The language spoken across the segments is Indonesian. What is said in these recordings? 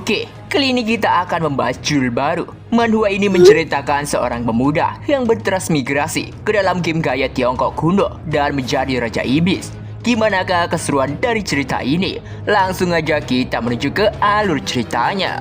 Oke, kali ini kita akan membahas judul baru. Manhwa ini menceritakan seorang pemuda yang bertransmigrasi ke dalam game gaya Tiongkok kuno dan menjadi Raja Iblis. Gimanakah keseruan dari cerita ini? Langsung aja kita menuju ke alur ceritanya.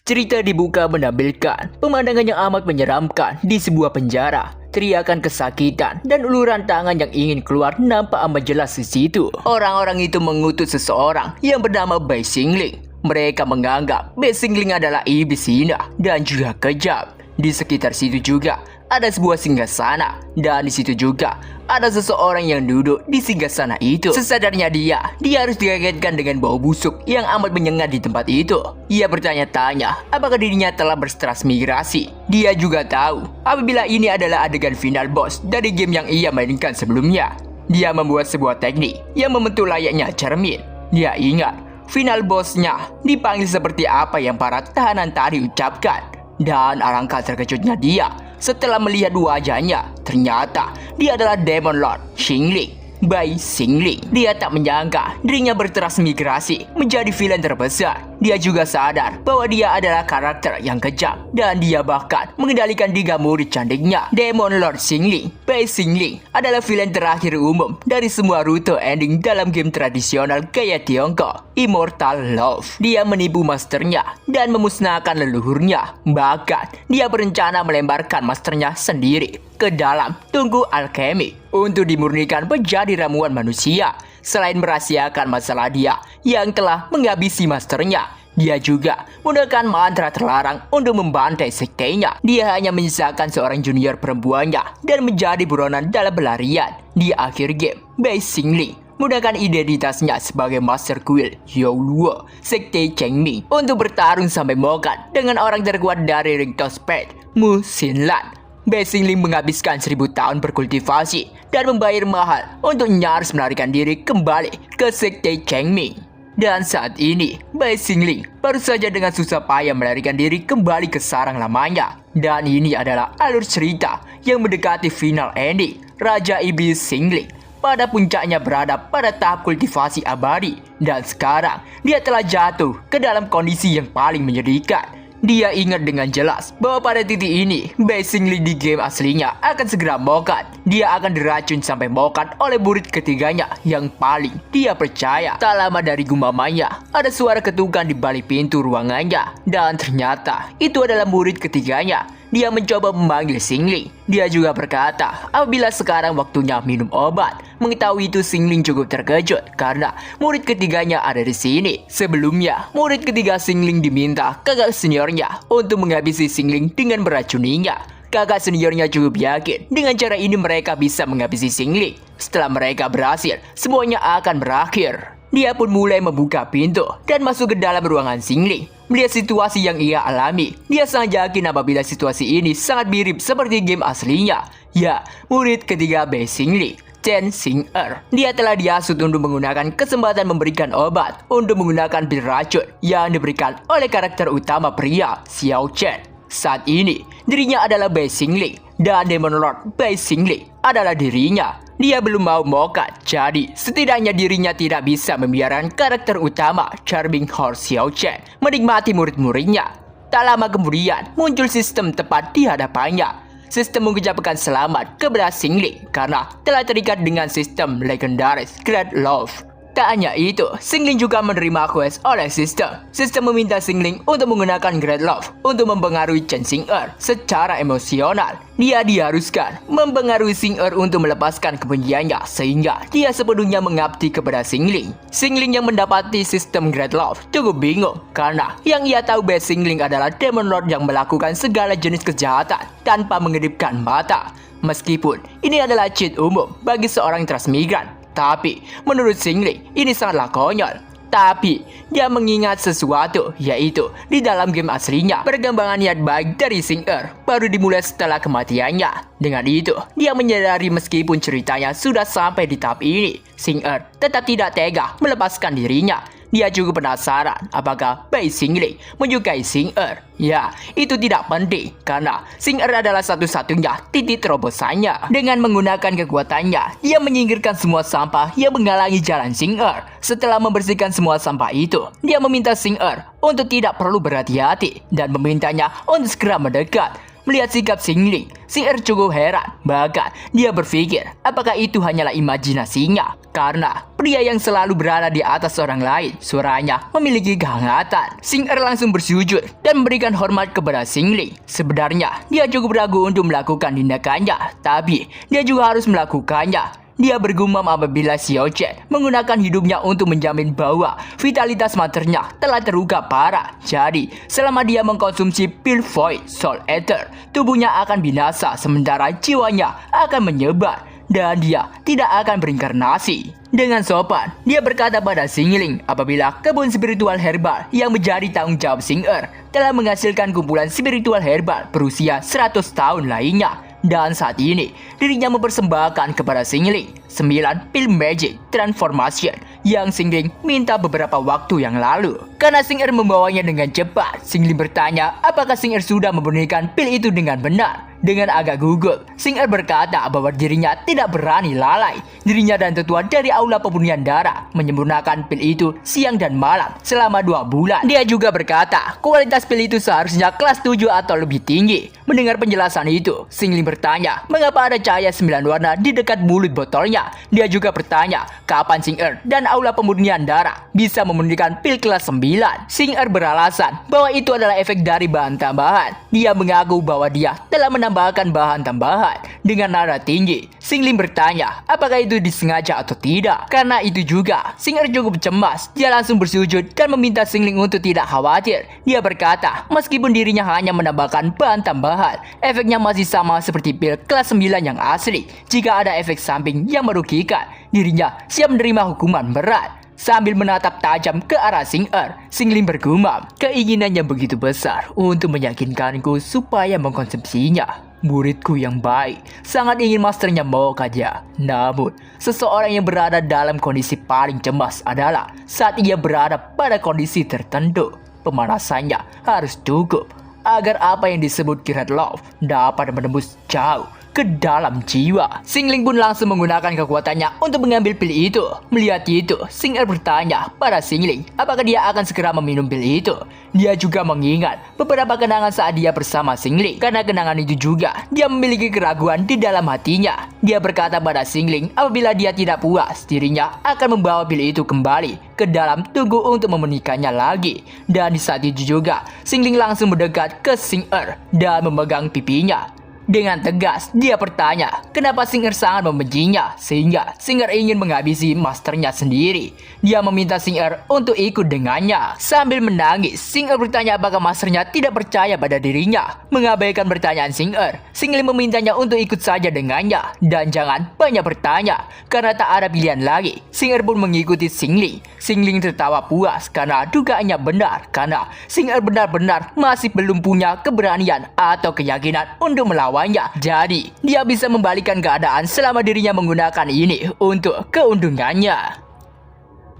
Cerita dibuka menampilkan pemandangan yang amat menyeramkan di sebuah penjara. Teriakan kesakitan dan uluran tangan yang ingin keluar nampak amat jelas di situ. Orang-orang itu mengutus seseorang yang bernama Bai Xingling. Mereka menganggap Bai Xingling adalah iblis hina dan juga kejam. Di sekitar situ juga ada sebuah singgasana dan di situ juga ada seseorang yang duduk di singgasana itu. Sesadarnya dia harus dikagetkan dengan bau busuk yang amat menyengat di tempat itu. Ia bertanya-tanya apakah dirinya telah bertransmigrasi. Dia juga tahu apabila ini adalah adegan final boss dari game yang ia mainkan sebelumnya. Dia membuat sebuah teknik yang membentuk layaknya cermin. Dia ingat final bossnya dipanggil seperti apa yang para tahanan tadi ucapkan. Dan alangkah terkejutnya dia setelah melihat wajahnya. Ternyata dia adalah Demon Lord Xingling, Bai Xingling. Dia tak menyangka dirinya bertransmigrasi menjadi villain terbesar. Dia juga sadar bahwa dia adalah karakter yang kejam dan dia bahkan mengendalikan 3 murid cantiknya. Demon Lord Xingling, Bai Xingling adalah villain terakhir umum dari semua rute ending dalam game tradisional gaya Tiongkok, Immortal Love. Dia menipu masternya dan memusnahkan leluhurnya. Bahkan dia berencana melemparkan masternya sendiri ke dalam tungku alkemi untuk dimurnikan menjadi ramuan manusia. Selain merahasiakan masalah dia yang telah menghabisi masternya, dia juga menggunakan mantra terlarang untuk membantai sektenya. Dia hanya menyisakan seorang junior perempuannya dan menjadi buronan dalam pelarian. Di akhir game, Bai Xingling menggunakan identitasnya sebagai Master Kuil Youluo Sekte Chengming untuk bertarung sampai mokat dengan orang terkuat dari Ring Tosped, Mu Xinlan. Bai Xingling menghabiskan 1000 tahun berkultivasi dan membayar mahal untuk nyaris melarikan diri kembali ke Sekte Chengming. Dan saat ini, Bai Xingling baru saja dengan susah payah melarikan diri kembali ke sarang lamanya. Dan ini adalah alur cerita yang mendekati final ending. Raja Iblis Xingling pada puncaknya berada pada tahap kultivasi abadi. Dan sekarang, dia telah jatuh ke dalam kondisi yang paling menyedihkan. Dia ingat dengan jelas bahwa pada titik ini, Bai Xingling di game aslinya akan segera mokat. Dia akan diracun sampai mokat oleh murid ketiganya yang paling dia percaya. Tak lama dari gumamanya, ada suara ketukan di balik pintu ruangannya. Dan ternyata itu adalah murid ketiganya. Dia mencoba memanggil Xingling. Dia juga berkata apabila sekarang waktunya minum obat. Mengetahui itu, Xingling cukup terkejut karena murid ketiganya ada di sini. Sebelumnya, murid ketiga Xingling diminta kakak seniornya untuk menghabisi Xingling dengan meracuninya. Kakak seniornya cukup yakin dengan cara ini mereka bisa menghabisi Xingling. Setelah mereka berhasil, semuanya akan berakhir. Dia pun mulai membuka pintu dan masuk ke dalam ruangan Xingling. Melihat situasi yang ia alami, dia sangat yakin apabila situasi ini sangat mirip seperti game aslinya. Ya, murid ketiga Bai Xingling, Chen Xing'er. Dia telah dihasut untuk menggunakan kesempatan memberikan obat untuk menggunakan pil racun yang diberikan oleh karakter utama pria, Xiao Chen. Saat ini, dirinya adalah Bai Xingling dan Demon Lord Bai Xingling adalah dirinya. Dia belum mau mokat, jadi setidaknya dirinya tidak bisa membiarkan karakter utama Charming Horse Xiao Chen menikmati murid-muridnya. Tak lama kemudian muncul sistem tepat di hadapannya. Sistem mengucapkan selamat kepada Xingling karena telah terikat dengan sistem legendaris Great Love. Tak hanya itu, Xingling juga menerima quest oleh sistem. Sistem meminta Xingling untuk menggunakan Great Love untuk mempengaruhi Chen Xing'er secara emosional. Dia diharuskan mempengaruhi Xing'er untuk melepaskan kebenciannya sehingga dia sepenuhnya mengabdi kepada Xingling. Xingling yang mendapati sistem Great Love cukup bingung karena yang ia tahu Bai Xingling adalah Demon Lord yang melakukan segala jenis kejahatan tanpa mengedipkan mata. Meskipun ini adalah cheat umum bagi seorang transmigran, tapi menurut Xingling ini sangatlah konyol. Tapi dia mengingat sesuatu, yaitu di dalam game aslinya perkembangan niat baik dari Xing'er baru dimulai setelah kematiannya. Dengan itu, dia menyadari meskipun ceritanya sudah sampai di tahap ini, Xing'er tetap tidak tega melepaskan dirinya. Dia cukup penasaran apakah Bai Xingling menyukai Xing-Er. Ya, itu tidak penting karena Xing-Er adalah satu-satunya titik terobosannya. Dengan menggunakan kekuatannya, dia menyingkirkan semua sampah yang menghalangi jalan Xing-Er. Setelah membersihkan semua sampah itu, dia meminta Xing-Er untuk tidak perlu berhati-hati dan memintanya untuk segera mendekat. Melihat sikap Xingling, Xing-Er cukup heran. Bahkan dia berpikir apakah itu hanyalah imajinasinya. Karena pria yang selalu berada di atas orang lain, suaranya memiliki kehangatan. Xing-Er langsung bersujud dan memberikan hormat kepada Xingling. Sebenarnya dia cukup ragu untuk melakukan tindakannya, tapi dia juga harus melakukannya. Dia bergumam apabila Xiao Chen menggunakan hidupnya untuk menjamin bahwa vitalitas maternya telah terluka parah. Jadi, selama dia mengkonsumsi pil Void Soul Ether, tubuhnya akan binasa sementara jiwanya akan menyebar dan dia tidak akan berinkarnasi. Dengan sopan, dia berkata pada Xingling apabila kebun spiritual herbal yang menjadi tanggung jawab Xing-Er telah menghasilkan kumpulan spiritual herbal berusia 100 tahun lainnya. Dan saat ini, dirinya mempersembahkan kepada Xingling 9 pil magic transformation yang Xingling minta beberapa waktu yang lalu. Karena Xing-Er membawanya dengan cepat, Xingling bertanya apakah Xing-Er sudah membunyikan pil itu dengan benar. Dengan agak gugup, Xing-Er berkata bahwa dirinya tidak berani lalai. Dirinya dan tetua dari aula pemurnian darah menyempurnakan pil itu siang dan malam selama 2 bulan. Dia juga berkata kualitas pil itu seharusnya kelas 7 atau lebih tinggi. Mendengar penjelasan itu, Xingling bertanya mengapa ada cahaya 9 warna di dekat mulut botolnya. Dia juga bertanya kapan Xing-Er dan aula pemurnian darah bisa memurnikan pil kelas 9. Xing-Er beralasan bahwa itu adalah efek dari bahan tambahan. Dia mengaku bahwa dia telah menambahkan bahan tambahan dengan nada tinggi. Xingling bertanya apakah itu disengaja atau tidak. Karena itu juga, Xing-Er cukup cemas. Dia langsung bersujud dan meminta Xingling untuk tidak khawatir. Dia berkata meskipun dirinya hanya menambahkan bahan tambahan, efeknya masih sama seperti pil kelas 9 yang asli. Jika ada efek samping yang merugikan, dirinya siap menerima hukuman berat. Sambil menatap tajam ke arah Xing-Er, Xingling bergumam, keinginannya begitu besar untuk meyakinkanku supaya mengkonsumsinya. Muridku yang baik, sangat ingin masternya mau saja. Namun, seseorang yang berada dalam kondisi paling cemas adalah saat ia berada pada kondisi tertentu. Pemanasannya harus cukup agar apa yang disebut Kirat Love dapat menembus jauh ke dalam jiwa. Xingling pun langsung menggunakan kekuatannya untuk mengambil pil itu. Melihat itu, Xing-Er bertanya pada Xingling apakah dia akan segera meminum pil itu. Dia juga mengingat beberapa kenangan saat dia bersama Xingling. Karena kenangan itu juga, dia memiliki keraguan di dalam hatinya. Dia berkata pada Xingling apabila dia tidak puas, dirinya akan membawa pil itu kembali ke dalam tunggu untuk memenikahnya lagi. Dan di saat itu juga, Xingling langsung mendekat ke Xing-Er dan memegang pipinya. Dengan tegas, dia bertanya kenapa Xing-Er sangat membencinya sehingga Xing-Er ingin menghabisi masternya sendiri. Dia meminta Xing-Er untuk ikut dengannya. Sambil menangis, Xing-Er bertanya apakah masternya tidak percaya pada dirinya. Mengabaikan pertanyaan Xing-Er, Xingling memintanya untuk ikut saja dengannya dan jangan banyak bertanya karena tak ada pilihan lagi. Xing-Er pun mengikuti Xingling. Xingling tertawa puas karena dugaannya benar, karena Xing-Er benar-benar masih belum punya keberanian atau keyakinan untuk melawan. Jadi, dia bisa membalikan keadaan selama dirinya menggunakan ini untuk keuntungannya.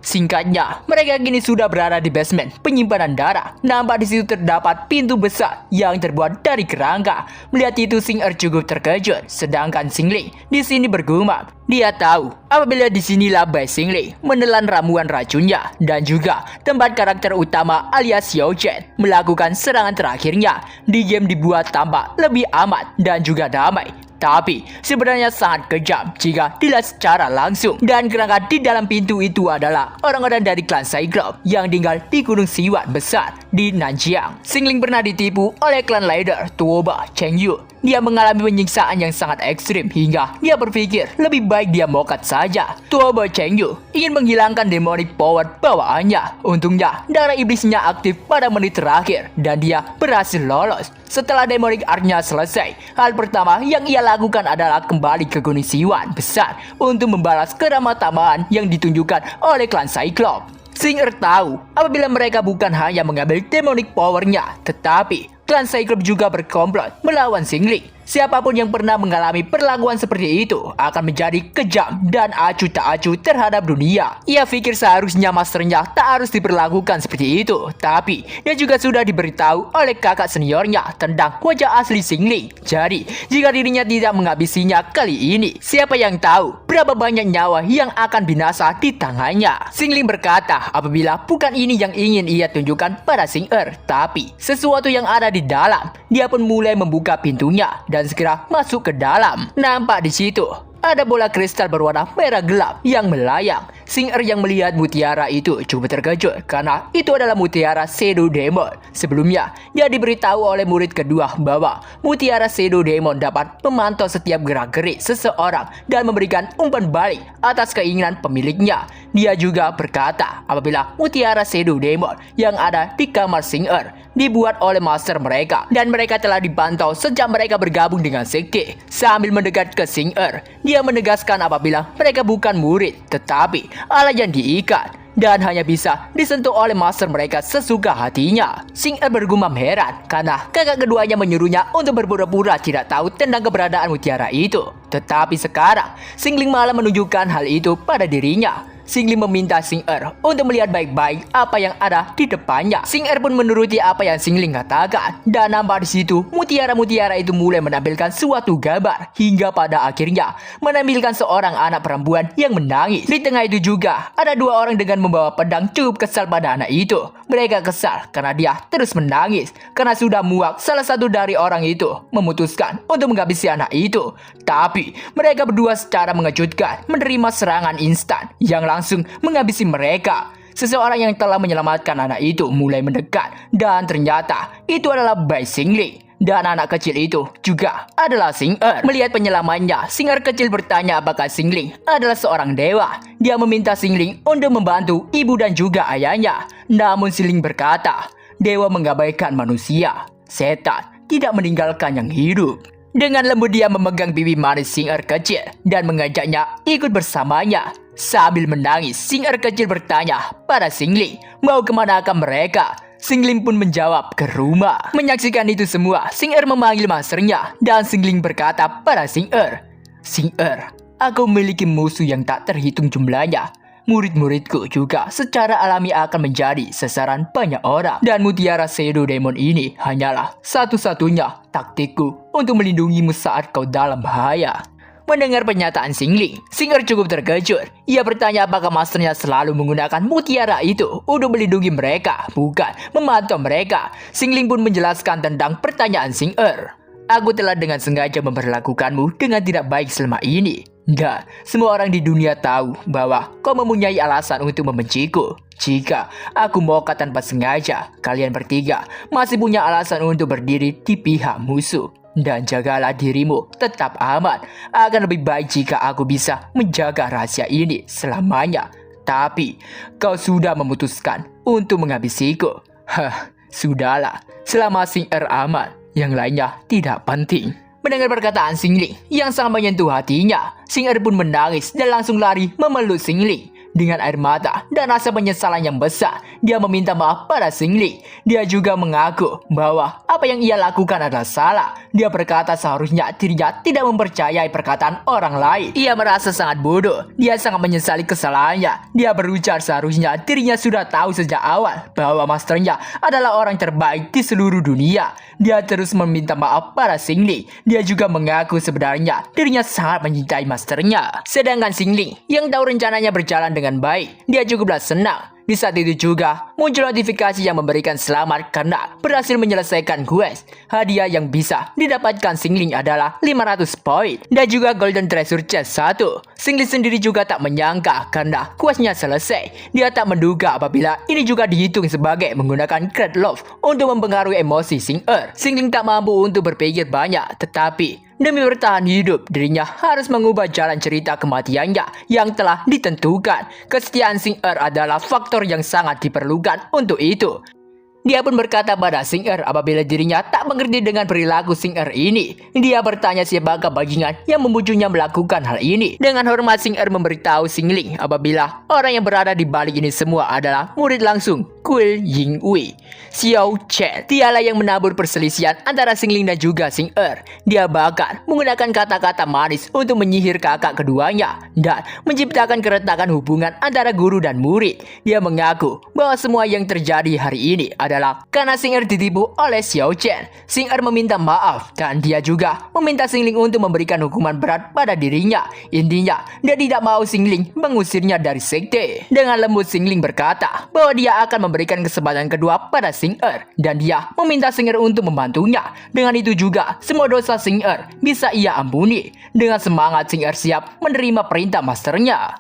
Singkatnya, mereka kini sudah berada di basement penyimpanan darah. Nampak di situ terdapat pintu besar yang terbuat dari kerangka. Melihat itu, Xing-Er cukup terkejut, sedangkan Xingling di sini bergumam. Dia tahu apabila di sinilah Bai Xingling menelan ramuan racunnya dan juga tempat karakter utama alias Xiao Chen melakukan serangan terakhirnya. Di game dibuat tampak lebih aman dan juga damai. Tapi sebenarnya sangat kejam jika dilihat secara langsung. Dan kerangka di dalam pintu itu adalah orang-orang dari klan Cyclops yang tinggal di Gunung Siwan besar di Nanjiang. Xingling pernah ditipu oleh klan leader Tuoba Chengyu. Dia mengalami penyiksaan yang sangat ekstrim hingga dia berpikir lebih baik dia mokat saja. Tuoba Chengyu ingin menghilangkan demonic power bawaannya. Untungnya darah iblisnya aktif pada menit terakhir dan dia berhasil lolos. Setelah demonic art-nya selesai, hal pertama yang ia lakukan adalah kembali ke Gunung Siwan besar untuk membalas keramah tamahan yang ditunjukkan oleh klan Cyclops. Xing-Er tahu apabila mereka bukan hanya mengambil demonic power-nya, tetapi klan Cyclops juga berkomplot melawan Xingling. Siapapun yang pernah mengalami perlakuan seperti itu akan menjadi kejam dan acuh tak acuh terhadap dunia. Ia pikir seharusnya masternya tak harus diperlakukan seperti itu, tapi dia juga sudah diberitahu oleh kakak seniornya tentang wajah asli Xingling. Jadi, jika dirinya tidak menghabisinya kali ini, siapa yang tahu berapa banyak nyawa yang akan binasa di tangannya. Xingling berkata apabila bukan ini yang ingin ia tunjukkan pada Xing tapi sesuatu yang ada di dalam. Dia pun mulai membuka pintunya dan segera masuk ke dalam. Nampak di situ ada bola kristal berwarna merah gelap yang melayang. Xing yang melihat mutiara itu cukup terkejut karena itu adalah mutiara Shadow Demon. Sebelumnya, dia diberitahu oleh murid kedua bahwa mutiara Shadow Demon dapat memantau setiap gerak-gerik seseorang dan memberikan umpan balik atas keinginan pemiliknya. Dia juga berkata apabila mutiara Shadow Demon yang ada di kamar Xing dibuat oleh master mereka dan mereka telah dipantau sejak mereka bergabung dengan sekte. Sambil mendekat ke Xing dia menegaskan apabila mereka bukan murid tetapi alat yang diikat dan hanya bisa disentuh oleh master mereka sesuka hatinya. Xing bergumam heran karena kakak keduanya menyuruhnya untuk berpura-pura tidak tahu tentang keberadaan mutiara itu. Tetapi sekarang Xingling malah menunjukkan hal itu pada dirinya. Xingling meminta Xing untuk melihat baik-baik apa yang ada di depannya. Xing pun menuruti apa yang Xingling katakan dan nampak di situ mutiara-mutiara itu mulai menampilkan suatu gambar hingga pada akhirnya menampilkan seorang anak perempuan yang menangis. Di tengah itu juga ada dua orang dengan membawa pedang cukup kesal pada anak itu. Mereka kesal karena dia terus menangis karena sudah muak. Salah satu dari orang itu memutuskan untuk menghabisi anak itu. Tapi mereka berdua secara mengejutkan menerima serangan instan yang langsung menghabisi mereka. Seseorang yang telah menyelamatkan anak itu mulai mendekat dan ternyata itu adalah Bai Xingling. Dan anak kecil itu juga adalah Xing Melihat penyelamannya, Xing kecil bertanya apakah Xingling adalah seorang dewa. Dia meminta Xingling untuk membantu ibu dan juga ayahnya. Namun Xingling berkata, dewa mengabaikan manusia. Setan tidak meninggalkan yang hidup. Dengan lembut dia memegang pipi manis Xing kecil dan mengajaknya ikut bersamanya. Sambil menangis, Xing kecil bertanya pada Xingling, mau kemanakah mereka? Xingling pun menjawab ke rumah. Menyaksikan itu semua, Xing memanggil masternya dan Xingling berkata pada Xing Xing aku memiliki musuh yang tak terhitung jumlahnya. Murid-muridku juga secara alami akan menjadi sasaran banyak orang. Dan mutiara Shadow Demon ini hanyalah satu-satunya taktikku untuk melindungimu saat kau dalam bahaya. Mendengar pernyataan Xingling, Xing cukup terkejut. Ia bertanya apakah masternya selalu menggunakan mutiara itu untuk melindungi mereka, bukan memantau mereka. Xingling pun menjelaskan tentang pertanyaan Xing Aku telah dengan sengaja memperlakukanmu dengan tidak baik selama ini. Dan semua orang di dunia tahu bahwa kau mempunyai alasan untuk membenciku. Jika aku mokad tanpa sengaja, kalian bertiga masih punya alasan untuk berdiri di pihak musuh. Dan jagalah dirimu tetap aman. Akan lebih baik jika aku bisa menjaga rahasia ini selamanya. Tapi kau sudah memutuskan untuk menghabisiku. Sudahlah. Selama Xing aman, yang lainnya tidak penting. Mendengar perkataan Xingling yang sangat menyentuh hatinya, Xing pun menangis dan langsung lari memeluk Xingling. Dengan air mata dan rasa penyesalan yang besar, dia meminta maaf pada Xingling. Dia juga mengaku bahwa apa yang ia lakukan adalah salah. Dia berkata seharusnya dirinya tidak mempercayai perkataan orang lain. Ia merasa sangat bodoh. Dia sangat menyesali kesalahannya. Dia berujar seharusnya dirinya sudah tahu sejak awal bahwa masternya adalah orang terbaik di seluruh dunia. Dia terus meminta maaf pada Xingling. Dia juga mengaku sebenarnya dirinya sangat mencintai masternya. Sedangkan Xingling yang tahu rencananya berjalan dengan baik, dia cukuplah senang. Di saat itu juga muncul notifikasi yang memberikan selamat karena berhasil menyelesaikan quest. Hadiah yang bisa didapatkan Xingling adalah 500 poin dan juga Golden Treasure Chest 1. Xingling sendiri juga tak menyangka karena questnya selesai. Dia tak menduga apabila ini juga dihitung sebagai menggunakan Great Love untuk mempengaruhi emosi Xing Xingling tak mampu untuk berpikir banyak, tetapi demi bertahan hidup, dirinya harus mengubah jalan cerita kematiannya yang telah ditentukan. Kesetiaan Xing adalah faktor yang sangat diperlukan untuk itu. Dia pun berkata pada Xing apabila dirinya tak mengerti dengan perilaku Xing ini. Dia bertanya siapakah bajingan yang membujuknya melakukan hal ini. Dengan hormat Xing memberitahu Xingling apabila orang yang berada di balik ini semua adalah murid langsung Kuil Yingwei. Xiao Chen, dialah yang menabur perselisihan antara Xingling dan juga Xing Dia bahkan menggunakan kata-kata manis untuk menyihir kakak keduanya dan menciptakan keretakan hubungan antara guru dan murid. Dia mengaku bahwa semua yang terjadi hari ini adalah karena Xing ditipu oleh Xiao Chen. Xing meminta maaf dan dia juga meminta Xingling untuk memberikan hukuman berat pada dirinya. Intinya, dia tidak mau Xingling mengusirnya dari sekte. Dengan lembut Xingling berkata bahwa dia akan memberikan kesempatan kedua pada Xing dan dia meminta Xing untuk membantunya. Dengan itu juga semua dosa Xing bisa ia ampuni. Dengan semangat Xing siap menerima perintah masternya.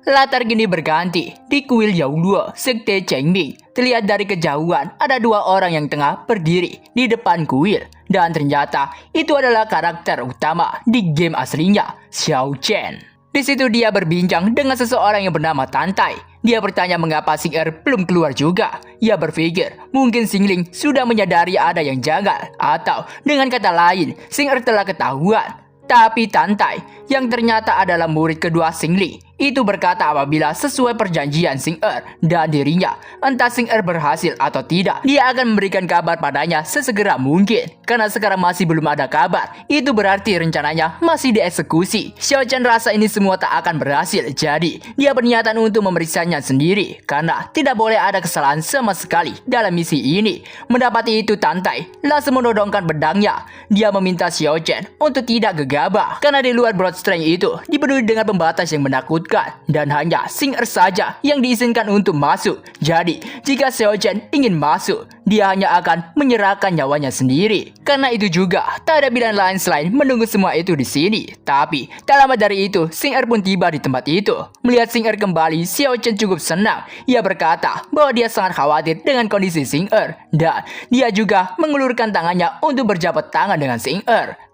Latar kini berganti di kuil Yaoluo, sekte Chengming. Terlihat dari kejauhan ada dua orang yang tengah berdiri di depan kuil. Dan ternyata itu adalah karakter utama di game aslinya, Xiao Chen. Di situ dia berbincang dengan seseorang yang bernama Tantai. Dia bertanya mengapa Xing belum keluar juga. Ia berpikir mungkin Xingling sudah menyadari ada yang janggal. Atau dengan kata lain, Xing telah ketahuan. Tapi Tantai, yang ternyata adalah murid kedua Xingling, itu berkata apabila sesuai perjanjian Xing dan dirinya, entah Xing berhasil atau tidak, dia akan memberikan kabar padanya sesegera mungkin. Karena sekarang masih belum ada kabar, itu berarti rencananya masih dieksekusi. Xiao Chen rasa ini semua tak akan berhasil, jadi dia berniatan untuk memeriksanya sendiri. Karena tidak boleh ada kesalahan sama sekali dalam misi ini. Mendapati itu Tantai langsung menodongkan pedangnya. Dia meminta Xiao Chen untuk tidak gegabah. Karena di luar Broad Strength itu dipenuhi dengan pembatas yang menakutkan. Dan hanya Xing saja yang diizinkan untuk masuk. Jadi jika Xiao Chen ingin masuk, dia hanya akan menyerahkan nyawanya sendiri. Karena itu juga tak ada pilihan lain selain menunggu semua itu di sini. Tapi tak lama dari itu Xing pun tiba di tempat itu. Melihat Xing kembali, Xiao Chen cukup senang. Ia berkata bahwa dia sangat khawatir dengan kondisi Xing dan dia juga mengulurkan tangannya untuk berjabat tangan dengan Xing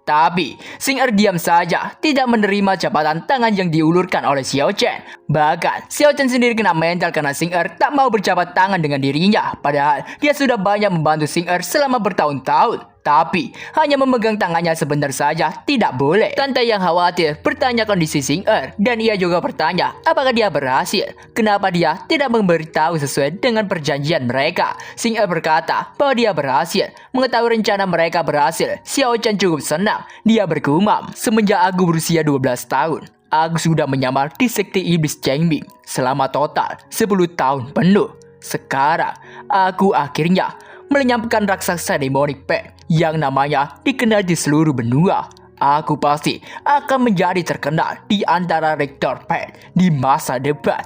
Tapi Xing diam saja, tidak menerima jabatan tangan yang diulurkan oleh Xiao Chen. Bahkan Xiao Chen sendiri kena mental karena Xing tak mau berjabat tangan dengan dirinya. Padahal dia sudah banyak membantu Xing selama bertahun-tahun. Tapi hanya memegang tangannya sebentar saja tidak boleh. Tante yang khawatir bertanya kondisi Xing dan ia juga bertanya apakah dia berhasil. Kenapa dia tidak memberitahu sesuai dengan perjanjian mereka. Xing berkata bahwa dia berhasil. Mengetahui rencana mereka berhasil, Xiao Chen cukup senang. Dia bergumam, semenjak aku berusia 12 tahun, aku sudah menyamar di sekte iblis Chengming selama total 10 tahun penuh. Sekarang aku akhirnya melenyapkan raksasa demonic pen yang namanya dikenal di seluruh benua. Aku pasti akan menjadi terkenal di antara rektor pen di masa depan.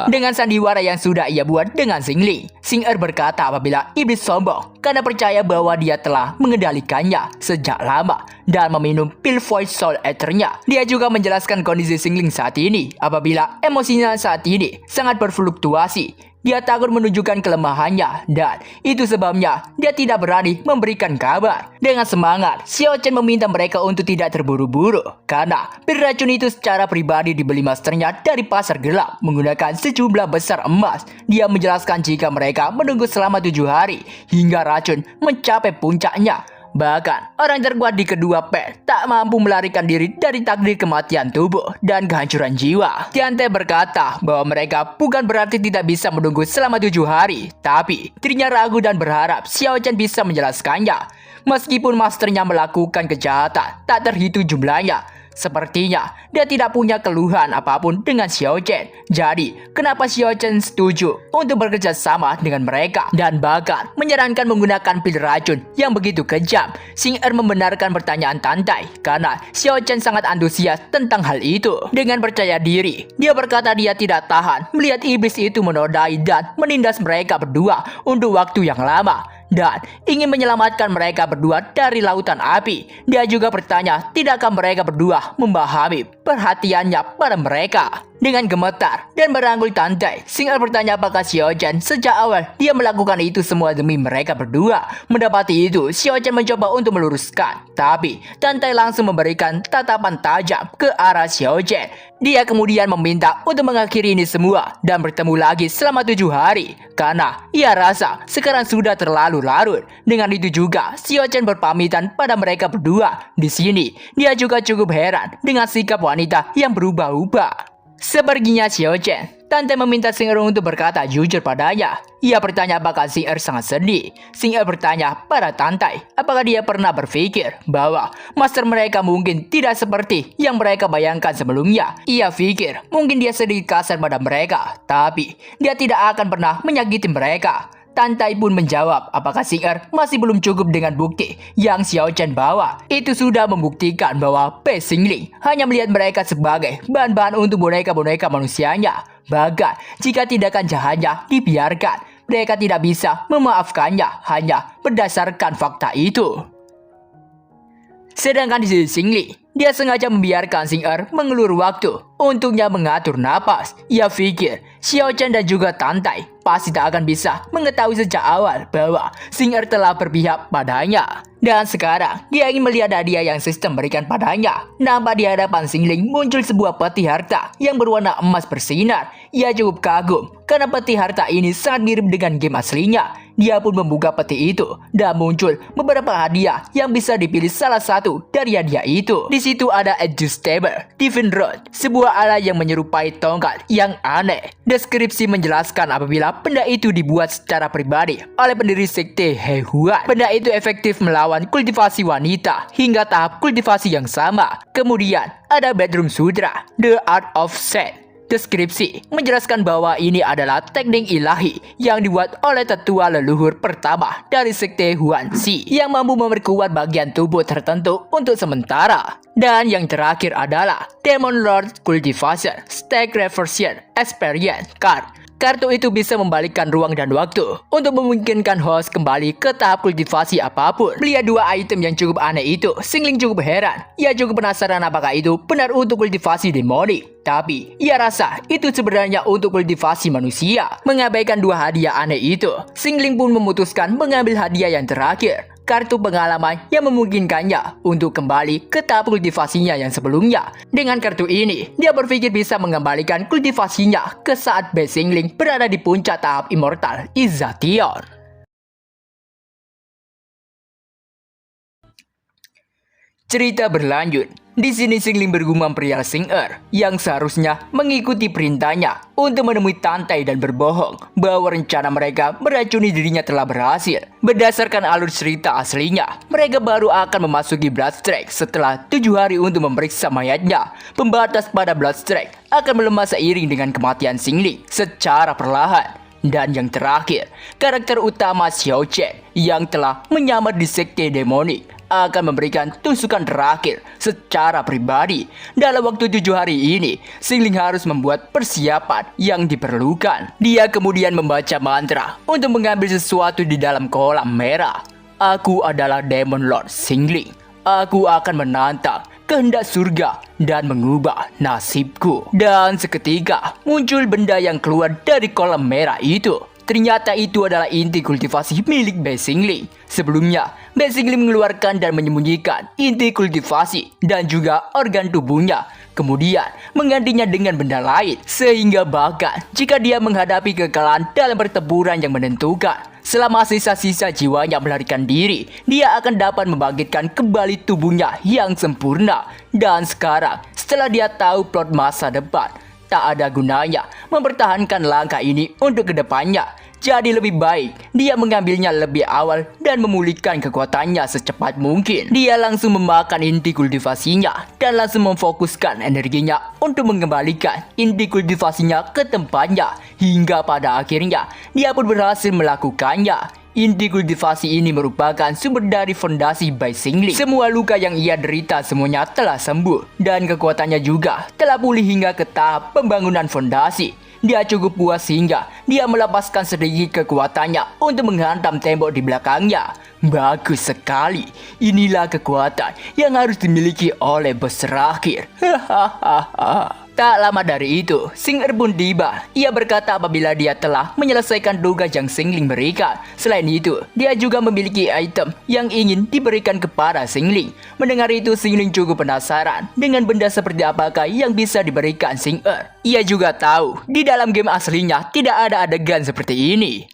Dengan sandiwara yang sudah ia buat dengan Xingling, Xing berkata apabila iblis sombong karena percaya bahwa dia telah mengendalikannya sejak lama dan meminum pil Void Soul Ether-nya. Dia juga menjelaskan kondisi Xingling saat ini apabila emosinya saat ini sangat berfluktuasi. Dia takut menunjukkan kelemahannya dan itu sebabnya dia tidak berani memberikan kabar. Dengan semangat, Xiao Chen meminta mereka untuk tidak terburu-buru karena pil racun itu secara pribadi dibeli masternya dari pasar gelap menggunakan sejumlah besar emas. Dia menjelaskan jika mereka menunggu selama 7 hari hingga racun mencapai puncaknya. Bahkan orang terkuat di kedua pen tak mampu melarikan diri dari takdir kematian tubuh dan kehancuran jiwa. Tiantai berkata bahwa mereka bukan berarti tidak bisa menunggu selama 7 hari, tapi dirinya ragu dan berharap Xiao Chen bisa menjelaskannya. Meskipun masternya melakukan kejahatan tak terhitung jumlahnya, sepertinya dia tidak punya keluhan apapun dengan Xiao Chen. Jadi, kenapa Xiao Chen setuju untuk bekerja sama dengan mereka dan bahkan menyarankan menggunakan pil racun yang begitu kejam? Xing membenarkan pertanyaan Tantai karena Xiao Chen sangat antusias tentang hal itu. Dengan percaya diri, dia berkata dia tidak tahan melihat iblis itu menodai dan menindas mereka berdua untuk waktu yang lama dan ingin menyelamatkan mereka berdua dari lautan api. Dia juga bertanya, tidakkah mereka berdua memahami perhatiannya pada mereka? Dengan gemetar dan merangkul Tantai, Xing bertanya apakah Xiao Chen sejak awal dia melakukan itu semua demi mereka berdua. Mendapati itu, Xiao Chen mencoba untuk meluruskan, tapi Tantai langsung memberikan tatapan tajam ke arah Xiao Chen. Dia kemudian meminta untuk mengakhiri ini semua dan bertemu lagi selama 7 hari karena ia rasa sekarang sudah terlalu larut. Dengan itu juga, Xiao Chen berpamitan pada mereka berdua. Di sini, dia juga cukup heran dengan sikap wanita yang berubah-ubah. Seperginya Xiao Chen, Tante meminta Xing Er untuk berkata jujur padanya. Ia bertanya apakah Xing Er sangat sedih. Xing Er bertanya pada Tante apakah dia pernah berpikir bahwa master mereka mungkin tidak seperti yang mereka bayangkan sebelumnya. Ia pikir mungkin dia sedikit kasar pada mereka, tapi dia tidak akan pernah menyakiti mereka. Tantai pun menjawab apakah Xing Er masih belum cukup dengan bukti yang Xiao Chen bawa. Itu sudah membuktikan bahwa Bei Xingling hanya melihat mereka sebagai bahan-bahan untuk boneka-boneka manusianya. Bahkan jika tindakan jahatnya dibiarkan, mereka tidak bisa memaafkannya hanya berdasarkan fakta itu. Sedangkan di sisi Xingling, dia sengaja membiarkan Xing Er mengelur waktu untuknya mengatur napas. Ia pikir Xiao Chen dan juga Tantai pasti tak akan bisa mengetahui sejak awal bahwa Xing Er telah berpihak padanya. Dan sekarang dia ingin melihat hadiah yang sistem berikan padanya. Nampak di hadapan Xingling muncul sebuah peti harta yang berwarna emas bersinar. Ia cukup kagum karena peti harta ini sangat mirip dengan game aslinya. Dia pun membuka peti itu dan muncul beberapa hadiah yang bisa dipilih salah satu dari hadiah itu. Di situ ada Adjustable Divine Rod, sebuah alat yang menyerupai tongkat yang aneh. Deskripsi menjelaskan apabila benda itu dibuat secara pribadi oleh pendiri sekte Hehuan, benda itu efektif melawan kultivasi wanita hingga tahap kultivasi yang sama. Kemudian ada Bedroom Sutra, The Art of Sex. Deskripsi menjelaskan bahwa ini adalah teknik ilahi yang dibuat oleh tetua leluhur pertama dari sekte Huanxi yang mampu memperkuat bagian tubuh tertentu untuk sementara. Dan yang terakhir adalah Demon Lord Cultivation Stack Reversion Experience Card. Kartu itu bisa membalikkan ruang dan waktu untuk memungkinkan host kembali ke tahap kultivasi apapun. Melihat dua item yang cukup aneh itu, Xingling cukup heran. Ia cukup penasaran apakah itu benar untuk kultivasi demonik. Tapi, ia rasa itu sebenarnya untuk kultivasi manusia. Mengabaikan dua hadiah aneh itu, Xingling pun memutuskan mengambil hadiah yang terakhir. Kartu pengalaman yang memungkinkannya untuk kembali ke tahap kultivasinya yang sebelumnya. Dengan kartu ini, dia berpikir bisa mengembalikan kultivasinya ke saat Bei Xingling berada di puncak tahap Immortal Ization. Cerita berlanjut. Di sini Xingling bergumam perihal Xing Er yang seharusnya mengikuti perintahnya untuk menemui Tantai dan berbohong bahwa rencana mereka meracuni dirinya telah berhasil. Berdasarkan alur cerita aslinya, mereka baru akan memasuki Bloodstrike setelah 7 hari untuk memeriksa mayatnya. Pembatas pada Bloodstrike akan melemah seiring dengan kematian Xingling secara perlahan. Dan yang terakhir, karakter utama Xiao Chen yang telah menyamar di sekte demonik akan memberikan tusukan terakhir secara pribadi. Dalam waktu 7 hari ini, Xingling harus membuat persiapan yang diperlukan. Dia kemudian membaca mantra untuk mengambil sesuatu di dalam kolam merah. Aku adalah Demon Lord Xingling. Aku akan menantang kehendak surga dan mengubah nasibku. Dan seketika muncul benda yang keluar dari kolam merah itu. Ternyata itu adalah inti kultivasi milik Bei Xingling. Sebelumnya, Bei Xingling mengeluarkan dan menyembunyikan inti kultivasi dan juga organ tubuhnya. Kemudian menggantinya dengan benda lain. Sehingga bahkan jika dia menghadapi kekalahan dalam pertempuran yang menentukan, selama sisa-sisa jiwanya melarikan diri, dia akan dapat membangkitkan kembali tubuhnya yang sempurna. Dan sekarang, setelah dia tahu plot masa depan, tak ada gunanya mempertahankan langkah ini untuk kedepannya. Jadi lebih baik dia mengambilnya lebih awal dan memulihkan kekuatannya secepat mungkin. Dia langsung memakan inti kultivasinya dan langsung memfokuskan energinya untuk mengembalikan inti kultivasinya ke tempatnya. Hingga pada akhirnya dia pun berhasil melakukannya. Inti kultivasi ini merupakan sumber dari fondasi Bei Xingling. Semua luka yang ia derita semuanya telah sembuh dan kekuatannya juga telah pulih hingga ke tahap pembangunan fondasi. Dia cukup puas sehingga dia melepaskan sedikit kekuatannya untuk menghantam tembok di belakangnya. Bagus sekali. Inilah kekuatan yang harus dimiliki oleh bos terakhir. Tak lama dari itu, Xing Er pun tiba. Ia berkata apabila dia telah menyelesaikan tugas yang Xingling berikan. Selain itu, dia juga memiliki item yang ingin diberikan kepada Xingling. Mendengar itu, Xingling cukup penasaran dengan benda seperti apakah yang bisa diberikan Xing Er. Ia juga tahu, di dalam game aslinya tidak ada adegan seperti ini.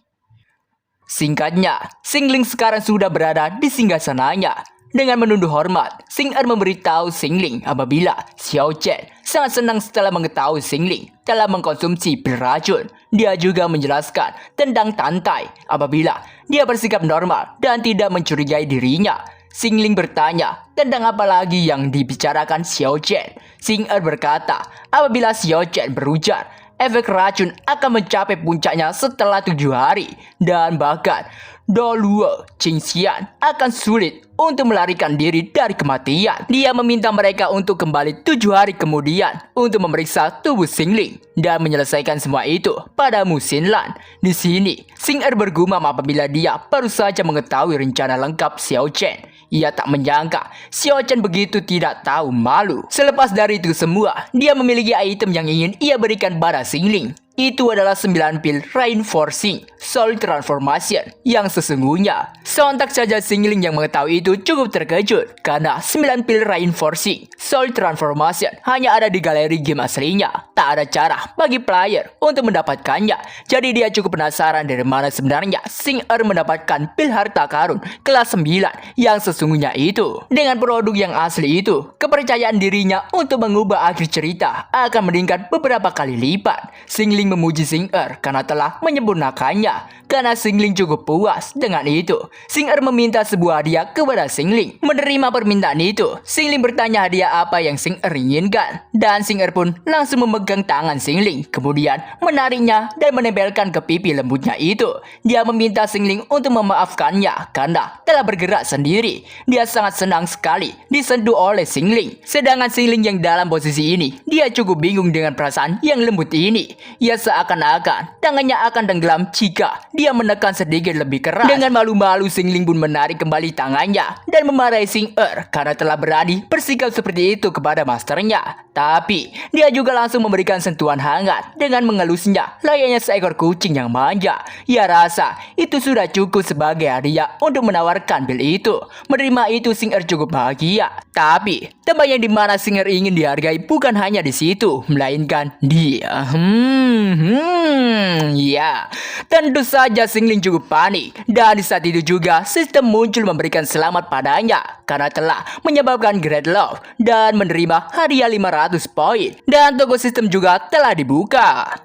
Singkatnya, Xingling sekarang sudah berada di singgasananya. Dengan menunduk hormat, Xing Er memberitahu Xingling apabila Xiao Chen sangat senang setelah mengetahui Xingling telah mengkonsumsi pil racun. Dia juga menjelaskan tentang Tantai apabila dia bersikap normal dan tidak mencurigai dirinya. Xingling bertanya tentang apa lagi yang dibicarakan Xiao Chen. Xing berkata apabila Xiao Chen berujar, efek racun akan mencapai puncaknya setelah 7 hari. Dan bahkan Doluo Qingxian akan sulit untuk melarikan diri dari kematian. Dia meminta mereka untuk kembali 7 hari kemudian untuk memeriksa tubuh Xingling dan menyelesaikan semua itu pada musim Lan. Di sini, Xing bergumam apabila dia baru saja mengetahui rencana lengkap Xiao Chen. Ia tak menyangka Xiao Chen begitu tidak tahu malu. Selepas dari itu semua, dia memiliki item yang ingin ia berikan pada Xingling. Itu adalah 9 pil Reinforcing Soul Transformation yang sesungguhnya. Sontak saja Xingling yang mengetahui itu cukup terkejut karena 9 pil Reinforcing Soul Transformation hanya ada di galeri game aslinya. Tak ada cara bagi player untuk mendapatkannya. Jadi dia cukup penasaran dari mana sebenarnya Xing mendapatkan pil harta karun kelas 9 yang sesungguhnya itu. Dengan produk yang asli itu, kepercayaan dirinya untuk mengubah akhir cerita akan meningkat beberapa kali lipat. Xingling memuji Xing karena telah menyempurnakannya. Karena Xingling cukup puas dengan itu, Xing meminta sebuah hadiah kepada Xingling. Menerima permintaan itu, Xingling bertanya hadiah apa yang Xing inginkan. Dan Xing pun langsung memegang tangan Xingling, kemudian menariknya dan menempelkan ke pipi lembutnya itu. Dia meminta Xingling untuk memaafkannya karena telah bergerak sendiri. Dia sangat senang sekali disentuh oleh Xingling. Sedangkan Xingling yang dalam posisi ini, dia cukup bingung dengan perasaan yang lembut ini. Ia seakan-akan tangannya akan tenggelam jika dia menekan sedikit lebih keras. Dengan malu-malu, Xingling pun menarik kembali tangannya dan memarahi Xing karena telah berani bersikap seperti itu kepada masternya. Tapi dia juga langsung memberikan sentuhan hangat dengan mengelusnya layaknya seekor kucing yang manja. Ia rasa itu sudah cukup sebagai hadiah untuk menawarkan pil itu. Menerima itu, Xing cukup bahagia. Tapi tempat yang dimana Xing ingin dihargai bukan hanya di situ, melainkan dia. Ya, tentu saja Xingling cukup panik. Dan di saat itu juga sistem muncul memberikan selamat padanya karena telah menyebabkan Great Love dan menerima hadiah 500 poin. Dan toko sistem juga telah dibuka.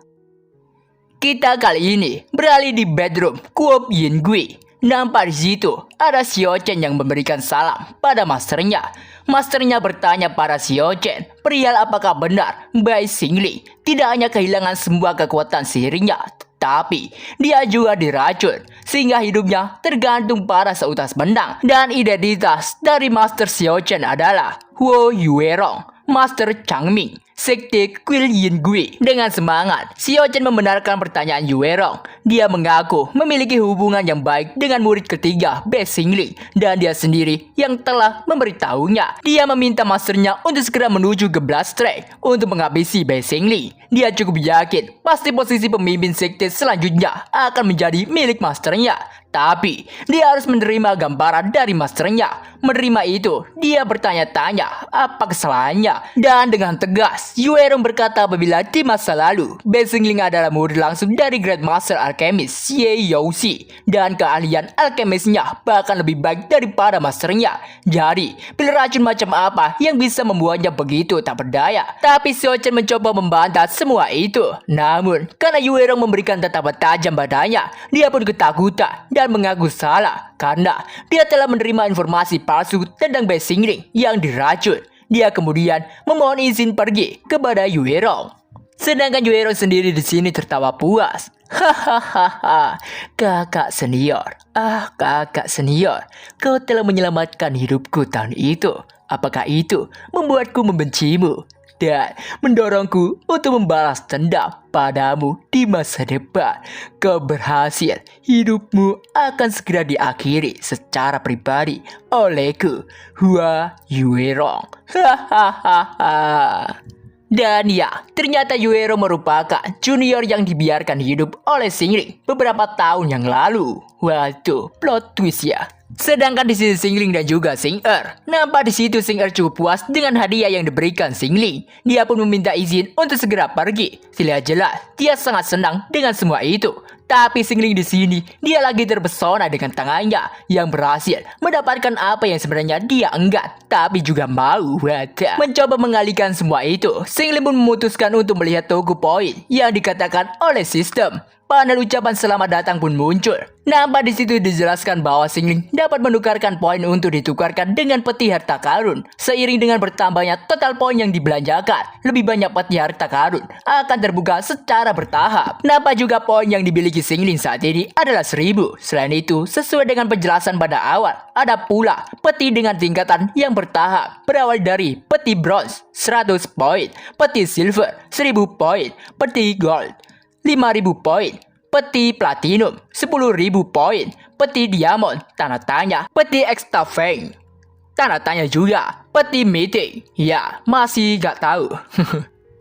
Kita kali ini beralih di bedroom Kuop Yin Gui. Nampak di situ ada Xiao Chen yang memberikan salam pada masternya. Masternya bertanya pada Xiao Chen, perihal apakah benar Bai Xingling tidak hanya kehilangan semua kekuatan sihirnya, tapi dia juga diracun sehingga hidupnya tergantung pada seutas benang. Dan identitas dari Master Xiao Chen adalah Huo Yuerong, Master Changming, Sekte Kuil Yin Gui. Dengan semangat, Xiao Chen membenarkan pertanyaan Yuerong. Dia mengaku memiliki hubungan yang baik dengan murid ketiga Bai Xingling dan dia sendiri yang telah memberitahunya. Dia meminta masternya untuk segera menuju ke Blast Track untuk menghabisi Bai Xingling. Dia cukup yakin pasti posisi pemimpin sekte selanjutnya akan menjadi milik masternya. Tapi dia harus menerima gambaran dari masternya. Menerima itu, dia bertanya-tanya apa kesalahannya. Dan dengan tegas, Yuerong berkata apabila di masa lalu Bai Xingling adalah murid langsung dari Great Master Alchemist Xie Youxi. Dan keahlian alkemisnya bahkan lebih baik daripada masternya. Jadi, pil racun macam apa yang bisa membuatnya begitu tak berdaya? Tapi Xiao Chen mencoba membantah semua itu. Namun, karena Yuerong memberikan tatapan tajam padanya, dia pun ketakutan dan mengaku salah karena dia telah menerima informasi palsu tentang Bai Xingling yang diracun. Dia kemudian memohon izin pergi kepada Yuerong. Sedangkan Yuerong sendiri di sini tertawa puas. Hahaha, kakak senior. Kakak senior, kau telah menyelamatkan hidupku tahun itu. Apakah itu membuatku membencimu dan mendorongku untuk membalas dendam padamu di masa depan? Kau berhasil, hidupmu akan segera diakhiri secara pribadi olehku, Hua Yuerong. Hahaha. Dan ya, ternyata Yuerong merupakan junior yang dibiarkan hidup oleh Xingling beberapa tahun yang lalu. Waduh, plot twist ya. Sedangkan di sisi Xingling dan juga Xing-Er, nampak di situ Xing-Er cukup puas dengan hadiah yang diberikan Xingling. Dia pun meminta izin untuk segera pergi. Terlihat jelas, dia sangat senang dengan semua itu. Tapi Xingling di sini, dia lagi terpesona dengan tangannya yang berhasil mendapatkan apa yang sebenarnya dia enggak, tapi juga mau. Mencoba mengalihkan semua itu, Xingling pun memutuskan untuk melihat toko poin yang dikatakan oleh sistem. Panel ucapan selamat datang pun muncul. Nampak di situ dijelaskan bahwa Xingling dapat menukarkan poin untuk ditukarkan dengan peti harta karun. Seiring dengan bertambahnya total poin yang dibelanjakan, lebih banyak peti harta karun akan terbuka secara bertahap. Nampak juga poin yang dimiliki Xingling saat ini adalah 1000. Selain itu, sesuai dengan penjelasan pada awal, ada pula peti dengan tingkatan yang bertahap. Berawal dari peti bronze 100 poin, peti silver 1000 poin, peti gold 5.000 poin, peti platinum 10.000 poin, peti diamond tanda tanya, peti extra fang tanda tanya juga, peti mythic ya masih gak tahu.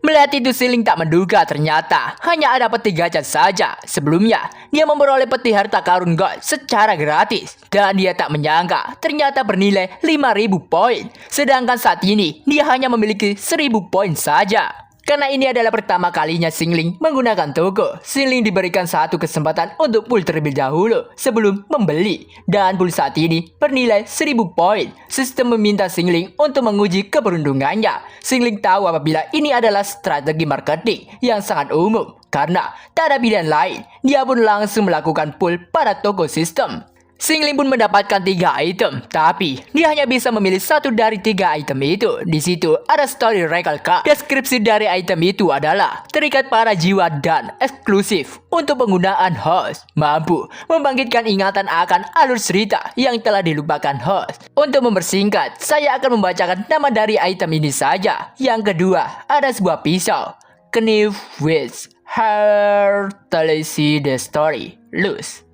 Melihat itu Xingling tak menduga ternyata hanya ada peti gacha saja. Sebelumnya dia memperoleh peti harta karun gold secara gratis dan dia tak menyangka ternyata bernilai 5.000 poin. Sedangkan saat ini dia hanya memiliki 1.000 poin saja. Karena ini adalah pertama kalinya Xingling menggunakan toko, Xingling diberikan satu kesempatan untuk pool terlebih dahulu sebelum membeli. Dan pool saat ini bernilai 1.000 poin. Sistem meminta Xingling untuk menguji keberuntungannya. Xingling tahu apabila ini adalah strategi marketing yang sangat umum. Karena tak ada pilihan lain, dia pun langsung melakukan pool pada toko sistem. Xingling pun mendapatkan 3 item, tapi dia hanya bisa memilih satu dari 3 item itu. Di situ ada story recall card. Deskripsi dari item itu adalah terikat para jiwa dan eksklusif untuk penggunaan host. Mampu membangkitkan ingatan akan alur cerita yang telah dilupakan host. Untuk mempersingkat, saya akan membacakan nama dari item ini saja. Yang kedua, ada sebuah pisau. Knife with heart see the story. Loose.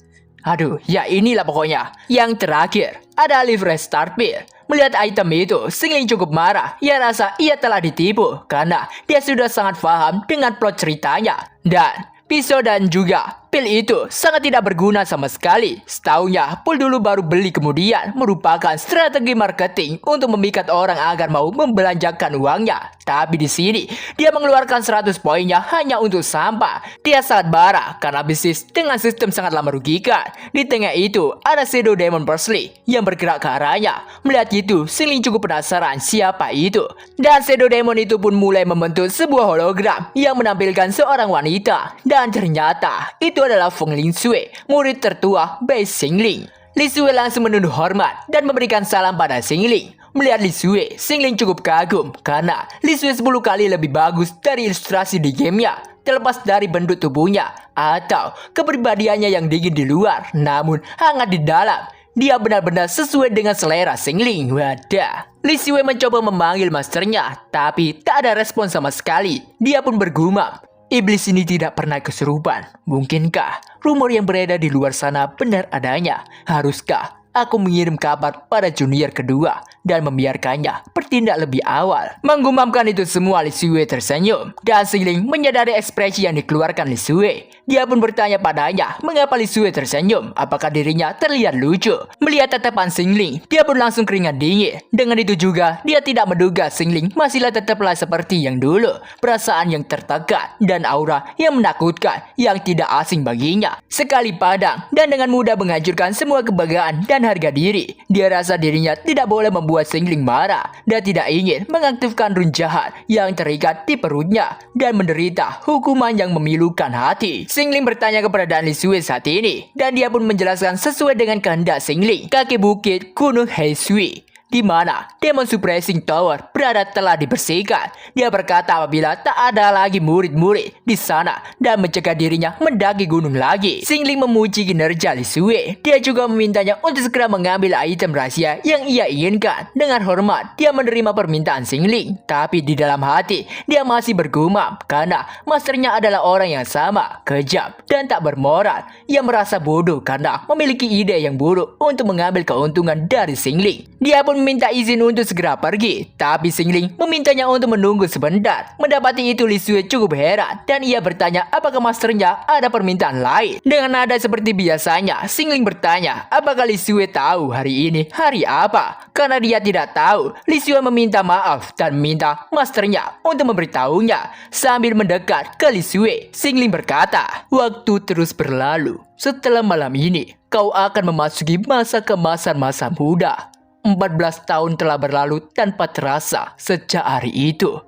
Aduh, ya inilah pokoknya. Yang terakhir, ada live restart pill. Melihat item itu, Xingling cukup marah. Ia rasa ia telah ditipu karena dia sudah sangat paham dengan plot ceritanya. Dan pisau dan juga pil itu sangat tidak berguna sama sekali. Setaunya, pil dulu baru beli kemudian merupakan strategi marketing untuk memikat orang agar mau membelanjakan uangnya. Tapi di sini, dia mengeluarkan 100 poinnya hanya untuk sampah. Dia sangat marah karena bisnis dengan sistem sangatlah merugikan. Di tengah itu, ada Shadow Demon Persley yang bergerak ke arahnya. Melihat itu, Xingling cukup penasaran siapa itu. Dan Shadow Demon itu pun mulai membentuk sebuah hologram yang menampilkan seorang wanita. Dan ternyata, itu adalah Feng Lingxue, murid tertua base Xingling. Lingxue langsung menunduk hormat dan memberikan salam pada Xingling. Melihat Lingxue, Xingling cukup kagum karena Lingxue 10 kali lebih bagus dari ilustrasi di gamenya. Terlepas dari bentuk tubuhnya atau kepribadiannya yang dingin di luar, namun hangat di dalam. Dia benar-benar sesuai dengan selera Xingling. Wadah. Lingxue mencoba memanggil masternya, tapi tak ada respon sama sekali. Dia pun bergumam. Iblis ini tidak pernah kesurupan. Mungkinkah rumor yang beredar di luar sana benar adanya? Haruskah aku mengirim kabar pada junior kedua dan membiarkannya bertindak lebih awal? Menggumamkan itu semua, Lingxue tersenyum dan Xingling menyadari ekspresi yang dikeluarkan Lingxue. Dia pun bertanya padanya mengapa Lingxue tersenyum, apakah dirinya terlihat lucu. Melihat tatapan Xingling, dia pun langsung keringat dingin. Dengan itu juga, dia tidak menduga Xingling masihlah tetaplah seperti yang dulu. Perasaan yang tertekan dan aura yang menakutkan yang tidak asing baginya. Sekali padang dan dengan mudah menghancurkan semua kebanggaan dan harga diri. Dia rasa dirinya tidak boleh membuat Xingling marah dan tidak ingin mengaktifkan rune jahat yang terikat di perutnya dan menderita hukuman yang memilukan hati. Xingling bertanya keberadaan Lingxue saat ini dan dia pun menjelaskan sesuai dengan kehendak Xingling. Kaki bukit Gunung Heishui di mana Demon Suppressing Tower berada telah dibersihkan. Dia berkata apabila tak ada lagi murid-murid di sana dan mencegah dirinya mendaki gunung lagi. Xingling memuji kinerja Lingxue. Dia juga memintanya untuk segera mengambil item rahasia yang ia inginkan. Dengan hormat, dia menerima permintaan Xingling. Tapi di dalam hati, dia masih bergumam karena masternya adalah orang yang sama, kejam dan tak bermoral. Ia merasa bodoh karena memiliki ide yang buruk untuk mengambil keuntungan dari Xingling. Dia pun pun meminta izin untuk segera pergi, tapi Xingling memintanya untuk menunggu sebentar. Mendapati itu Li Xue cukup heran dan ia bertanya apakah masternya ada permintaan lain. Dengan nada seperti biasanya, Xingling bertanya apakah Li Xue tahu hari ini hari apa. Karena dia tidak tahu, Li Xue meminta maaf dan meminta masternya untuk memberitahunya. Sambil mendekat ke Li Xue, Xingling berkata, "Waktu terus berlalu. Setelah malam ini, kau akan memasuki masa kemasan masa muda. 14 tahun telah berlalu tanpa terasa sejak hari itu.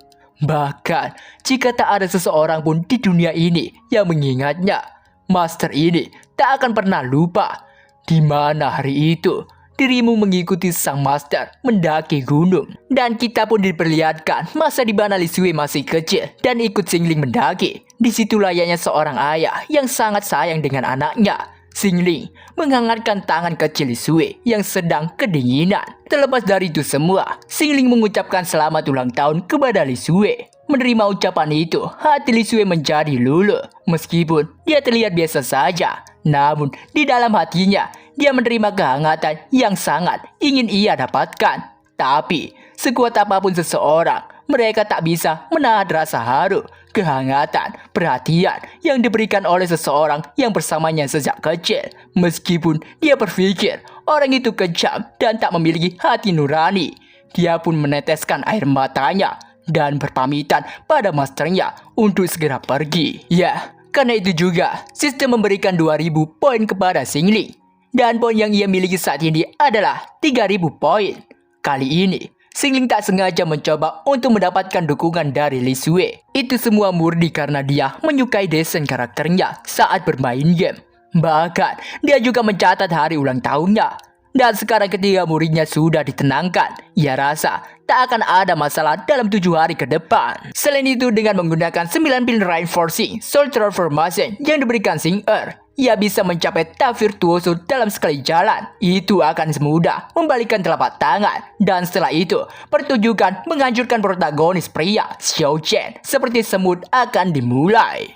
Bahkan, jika tak ada seseorang pun di dunia ini yang mengingatnya, master ini tak akan pernah lupa di mana hari itu dirimu mengikuti sang master mendaki gunung. Dan kita pun diperlihatkan masa di mana Li Xue masih kecil dan ikut Xingling mendaki. Disitulah layaknya seorang ayah yang sangat sayang dengan anaknya. Xingling menghangatkan tangan kecil Li Xue yang sedang kedinginan. Terlepas dari itu semua, Xingling mengucapkan selamat ulang tahun kepada Li Xue. Menerima ucapan itu, hati Li Xue menjadi luluh. Meskipun dia terlihat biasa saja, namun di dalam hatinya dia menerima kehangatan yang sangat ingin ia dapatkan. Tapi sekuat apapun seseorang, mereka tak bisa menahan rasa haru, kehangatan, perhatian yang diberikan oleh seseorang yang bersamanya sejak kecil. Meskipun dia berpikir orang itu kejam dan tak memiliki hati nurani, dia pun meneteskan air matanya dan berpamitan pada masternya untuk segera pergi. Ya, karena itu juga sistem memberikan 2000 poin kepada Xingling. Dan poin yang ia miliki saat ini adalah 3000 poin. Kali ini, Xingling tak sengaja mencoba untuk mendapatkan dukungan dari Li Xue. Itu semua murni karena dia menyukai desain karakternya saat bermain game. Bahkan, dia juga mencatat hari ulang tahunnya. Dan sekarang ketika muridnya sudah ditenangkan, ia rasa tak akan ada masalah dalam 7 hari ke depan. Selain itu, dengan menggunakan 9 pin reinforcing soul transformation yang diberikan Xing'er, ia bisa mencapai tahap virtuoso dalam sekali jalan. Itu akan semudah membalikkan telapak tangan. Dan setelah itu, pertunjukan menghancurkan protagonis pria, Xiao Chen, seperti semut akan dimulai.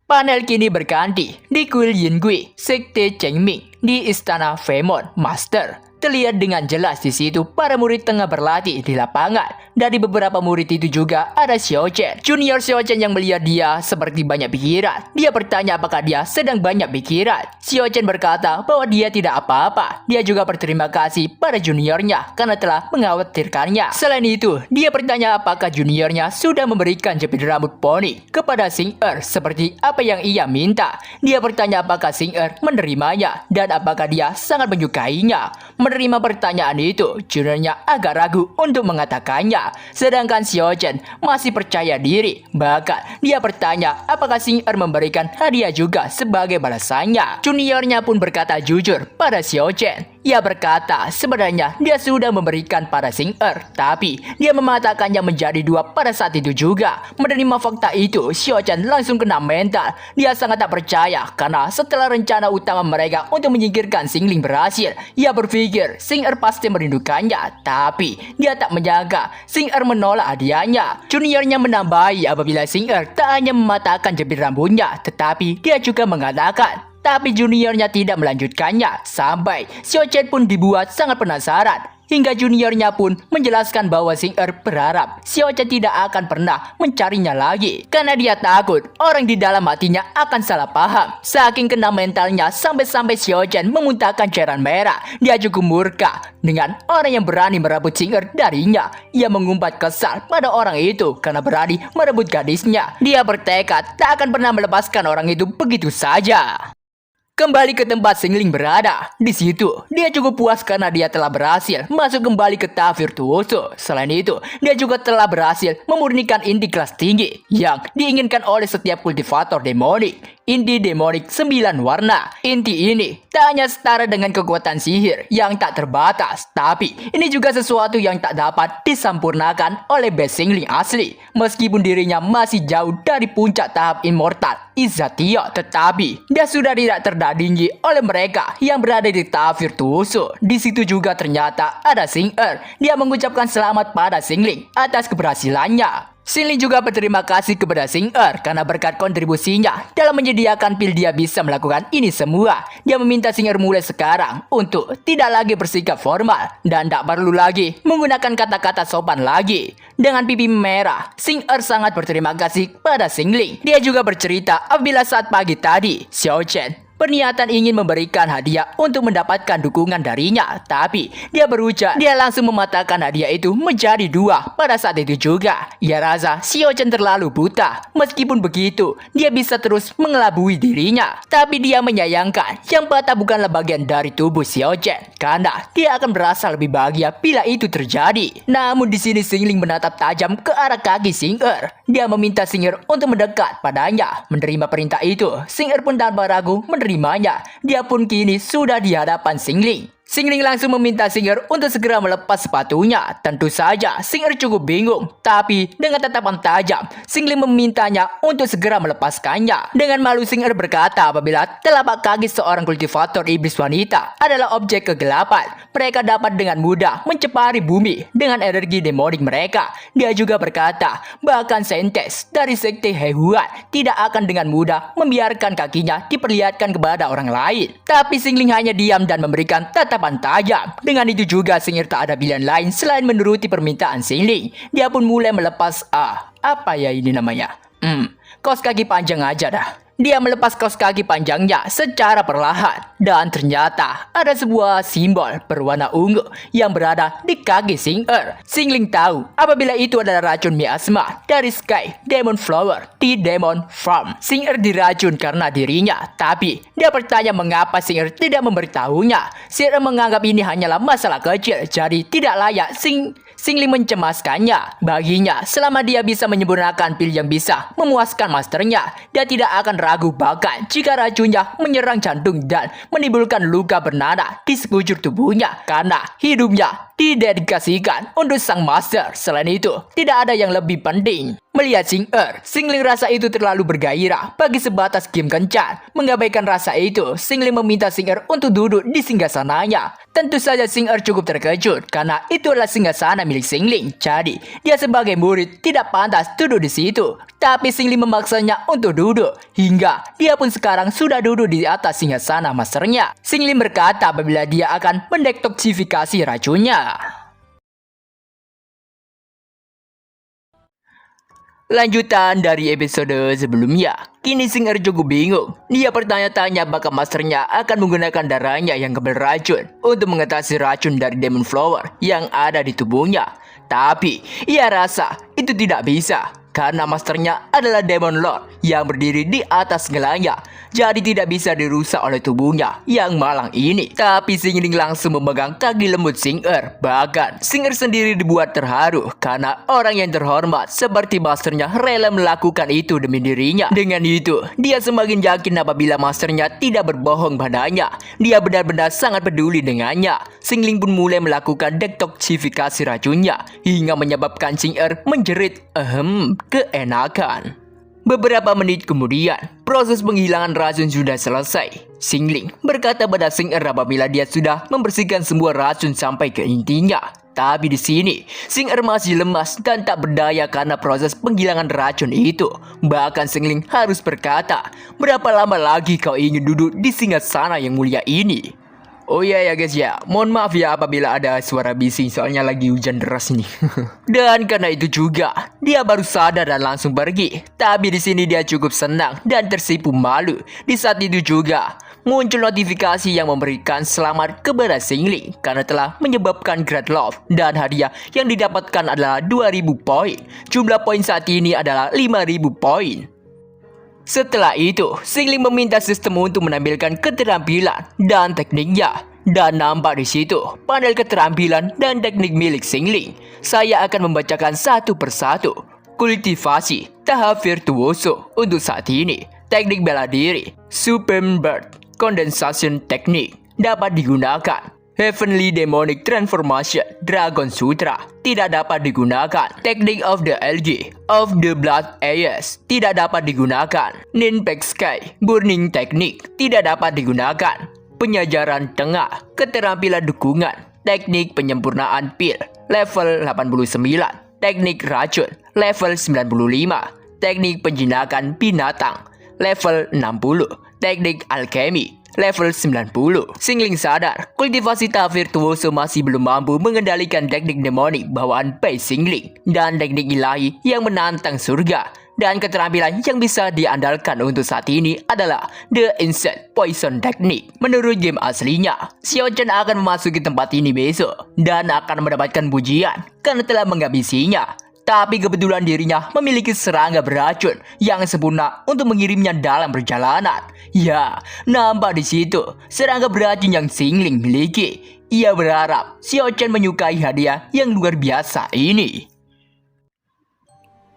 Panel kini berganti di kuil Yingui, Sekte Chengming di Istana Femon Master. Terlihat dengan jelas di situ para murid tengah berlatih di lapangan. Dari beberapa murid itu juga ada Xiao Chen. Junior Xiao Chen yang melihat dia seperti banyak pikiran. Dia bertanya apakah dia sedang banyak pikiran. Xiao Chen berkata bahwa dia tidak apa-apa. Dia juga berterima kasih pada juniornya karena telah mengkhawatirkannya. Selain itu, dia bertanya apakah juniornya sudah memberikan jepit rambut poni kepada Xing'er seperti apa yang ia minta. Dia bertanya apakah Xing'er menerimanya dan apakah dia sangat menyukainya. Menerima pertanyaan itu, juniornya agak ragu untuk mengatakannya. Sedangkan Xiao Chen masih percaya diri. Bahkan dia bertanya apakah Xing'er memberikan hadiah juga sebagai balasannya. Juniornya pun berkata jujur pada Xiao Chen. Ia berkata sebenarnya dia sudah memberikan pada Xing'er, tapi dia mematakannya menjadi 2 pada saat itu juga. Menerima fakta itu, Xiao Chen langsung kena mental. Dia sangat tak percaya karena setelah rencana utama mereka untuk menyingkirkan Xingling berhasil, ia berpikir Xing'er pasti merindukannya. Tapi dia tak menyangka Xing'er menolak hadiahnya. Juniornya menambahi apabila Xing'er tak hanya mematahkan jepit rambutnya, tetapi dia juga mengatakan tapi juniornya tidak melanjutkannya. Sampai Xiao Chen pun dibuat sangat penasaran. Hingga juniornya pun menjelaskan bahwa Xing'er berharap Xiao Chen tidak akan pernah mencarinya lagi. Karena dia takut orang di dalam hatinya akan salah paham. Saking kena mentalnya sampai-sampai Xiao Chen memuntahkan cairan merah. Dia cukup murka dengan orang yang berani merebut Xing'er darinya. Ia mengumpat kesal pada orang itu karena berani merebut gadisnya. Dia bertekad tak akan pernah melepaskan orang itu begitu saja. Kembali ke tempat Xingling berada. Di situ, dia cukup puas karena dia telah berhasil masuk kembali ke tahap virtuoso. Selain itu, dia juga telah berhasil memurnikan inti kelas tinggi yang diinginkan oleh setiap kultivator demonik. Inti demonik 9 warna. Inti ini tak hanya setara dengan kekuatan sihir yang tak terbatas, tapi ini juga sesuatu yang tak dapat disempurnakan oleh best Xingling asli. Meskipun dirinya masih jauh dari puncak tahap immortal Izzatio, tetapi dia sudah tidak terdampak ditandingi oleh mereka yang berada di tahap virtuoso. Di situ juga ternyata ada Xing Dia mengucapkan selamat pada Xingling atas keberhasilannya. Xingling juga berterima kasih kepada Xing karena berkat kontribusinya dalam menyediakan pil dia bisa melakukan ini semua. Dia meminta Xing mulai sekarang untuk tidak lagi bersikap formal dan tak perlu lagi menggunakan kata-kata sopan lagi. Dengan pipi merah, Xing sangat berterima kasih pada Xingling. Dia juga bercerita apabila saat pagi tadi, Xiao Chen berniatan ingin memberikan hadiah untuk mendapatkan dukungan darinya. Tapi dia berujar, dia langsung mematahkan hadiah itu menjadi 2 pada saat itu juga. Ia rasa Xiao Chen terlalu buta. Meskipun begitu, dia bisa terus mengelabui dirinya. Tapi dia menyayangkan yang patah bukanlah bagian dari tubuh Xiao Chen, karena dia akan merasa lebih bahagia bila itu terjadi. Namun di sini Xingling menatap tajam ke arah kaki Xing Dia meminta Xing untuk mendekat padanya. Menerima perintah itu, Xing pun tanpa ragu menerimanya. Dia pun kini sudah di hadapan Xingling. Xingling langsung meminta Xing untuk segera melepas sepatunya. Tentu saja Xing cukup bingung, tapi dengan tatapan tajam Xingling memintanya untuk segera melepaskannya. Dengan malu Xing berkata apabila telapak kaki seorang kultivator iblis wanita adalah objek kegelapan, mereka dapat dengan mudah mencemari bumi dengan energi demonik mereka. Dia juga berkata bahkan Sentes dari sekte Hehuan tidak akan dengan mudah membiarkan kakinya diperlihatkan kepada orang lain. Tapi Xingling hanya diam dan memberikan tatapan tajam. Dengan itu juga Xing tak ada pilihan lain selain menuruti permintaan Xingling. Dia pun mulai melepas apa ya ini namanya? Kaos kaki panjang aja dah. Dia melepas kaos kaki panjangnya secara perlahan dan ternyata ada sebuah simbol berwarna ungu yang berada di kaki Xing Xingling tahu apabila itu adalah racun miasma dari Sky Demon Flower di Demon Farm. Xing diracun karena dirinya, tapi dia bertanya mengapa Xing tidak memberitahunya. Xing menganggap ini hanyalah masalah kecil, jadi tidak layak Xingling mencemaskannya. Baginya, selama dia bisa menyempurnakan pil yang bisa memuaskan masternya, dia tidak akan ragu bahkan jika racunnya menyerang jantung dan menimbulkan luka bernanah di sekujur tubuhnya karena hidupnya didedikasikan untuk sang master. Selain itu, tidak ada yang lebih penting. Melihat Xingling rasa itu terlalu bergairah bagi sebatas game kencan. Mengabaikan rasa itu, Xingling meminta Xing untuk duduk di singgasananya. Tentu saja Xing cukup terkejut karena itu adalah singgasana milik Xingling. Jadi, dia sebagai murid tidak pantas duduk di situ. Tapi Xingling memaksanya untuk duduk hingga dia pun sekarang sudah duduk di atas singgasana masternya. Xingling berkata apabila dia akan mendetoksifikasi racunnya. Lanjutan dari episode sebelumnya. Kini Xing cukup bingung. Dia bertanya-tanya apakah masternya akan menggunakan darahnya yang kebal racun untuk mengatasi racun dari Demon Flower yang ada di tubuhnya. Tapi ia rasa itu tidak bisa karena masternya adalah Demon Lord yang berdiri di atas segalanya. Jadi tidak bisa dirusak oleh tubuhnya yang malang ini. Tapi Xingling langsung memegang kaki lembut Xing Bahkan Xing sendiri dibuat terharu karena orang yang terhormat seperti masternya rela melakukan itu demi dirinya. Dengan itu, dia semakin yakin apabila masternya tidak berbohong padanya. Dia benar-benar sangat peduli dengannya. Xingling pun mulai melakukan detoksifikasi racunnya hingga menyebabkan Xing menjerit keenakan. Beberapa menit kemudian, proses penghilangan racun sudah selesai. Xingling berkata pada Xing apabila dia sudah membersihkan semua racun sampai ke intinya. Tapi di sini, Xing masih lemas dan tak berdaya karena proses penghilangan racun itu. Bahkan Xingling harus berkata, berapa lama lagi kau ingin duduk di singgasana yang mulia ini? Oh iya ya guys ya, mohon maaf ya apabila ada suara bising soalnya lagi hujan deras nih. Dan karena itu juga, dia baru sadar dan langsung pergi. Tapi di sini dia cukup senang dan tersipu malu. Di saat itu juga, muncul notifikasi yang memberikan selamat kepada Xingling karena telah menyebabkan Great Love dan hadiah yang didapatkan adalah 2000 poin. Jumlah poin saat ini adalah 5000 poin. Setelah itu, Xingling meminta sistem untuk menampilkan keterampilan dan tekniknya. Dan nampak di situ panel keterampilan dan teknik milik Xingling. Saya akan membacakan satu persatu. Kultivasi tahap virtuoso untuk saat ini. Teknik bela diri, Supreme Bird Condensation Technique dapat digunakan Heavenly Demonic Transformation Dragon Sutra tidak dapat digunakan. Technique of the LG of the Blood Aegis tidak dapat digunakan. Ninpek Sky Burning Technique tidak dapat digunakan. Penyajaran tengah, keterampilan dukungan, teknik penyempurnaan pil level 89, teknik racun level 95, teknik penjinakan binatang level 60, teknik alkemi level 90. Singling sadar, kultivasi tahap virtuoso masih belum mampu mengendalikan teknik demonik bawaan Pei Singling dan teknik ilahi yang menantang surga. Dan keterampilan yang bisa diandalkan untuk saat ini adalah The Insect Poison Technique. Menurut game aslinya, Xiao Chen akan memasuki tempat ini besok dan akan mendapatkan pujian karena telah menghabisinya. Tapi kebetulan dirinya memiliki serangga beracun yang sempurna untuk mengirimnya dalam perjalanan. Ya, nampak di situ serangga beracun yang Singling miliki. Ia berharap Xiao Chen menyukai hadiah yang luar biasa ini.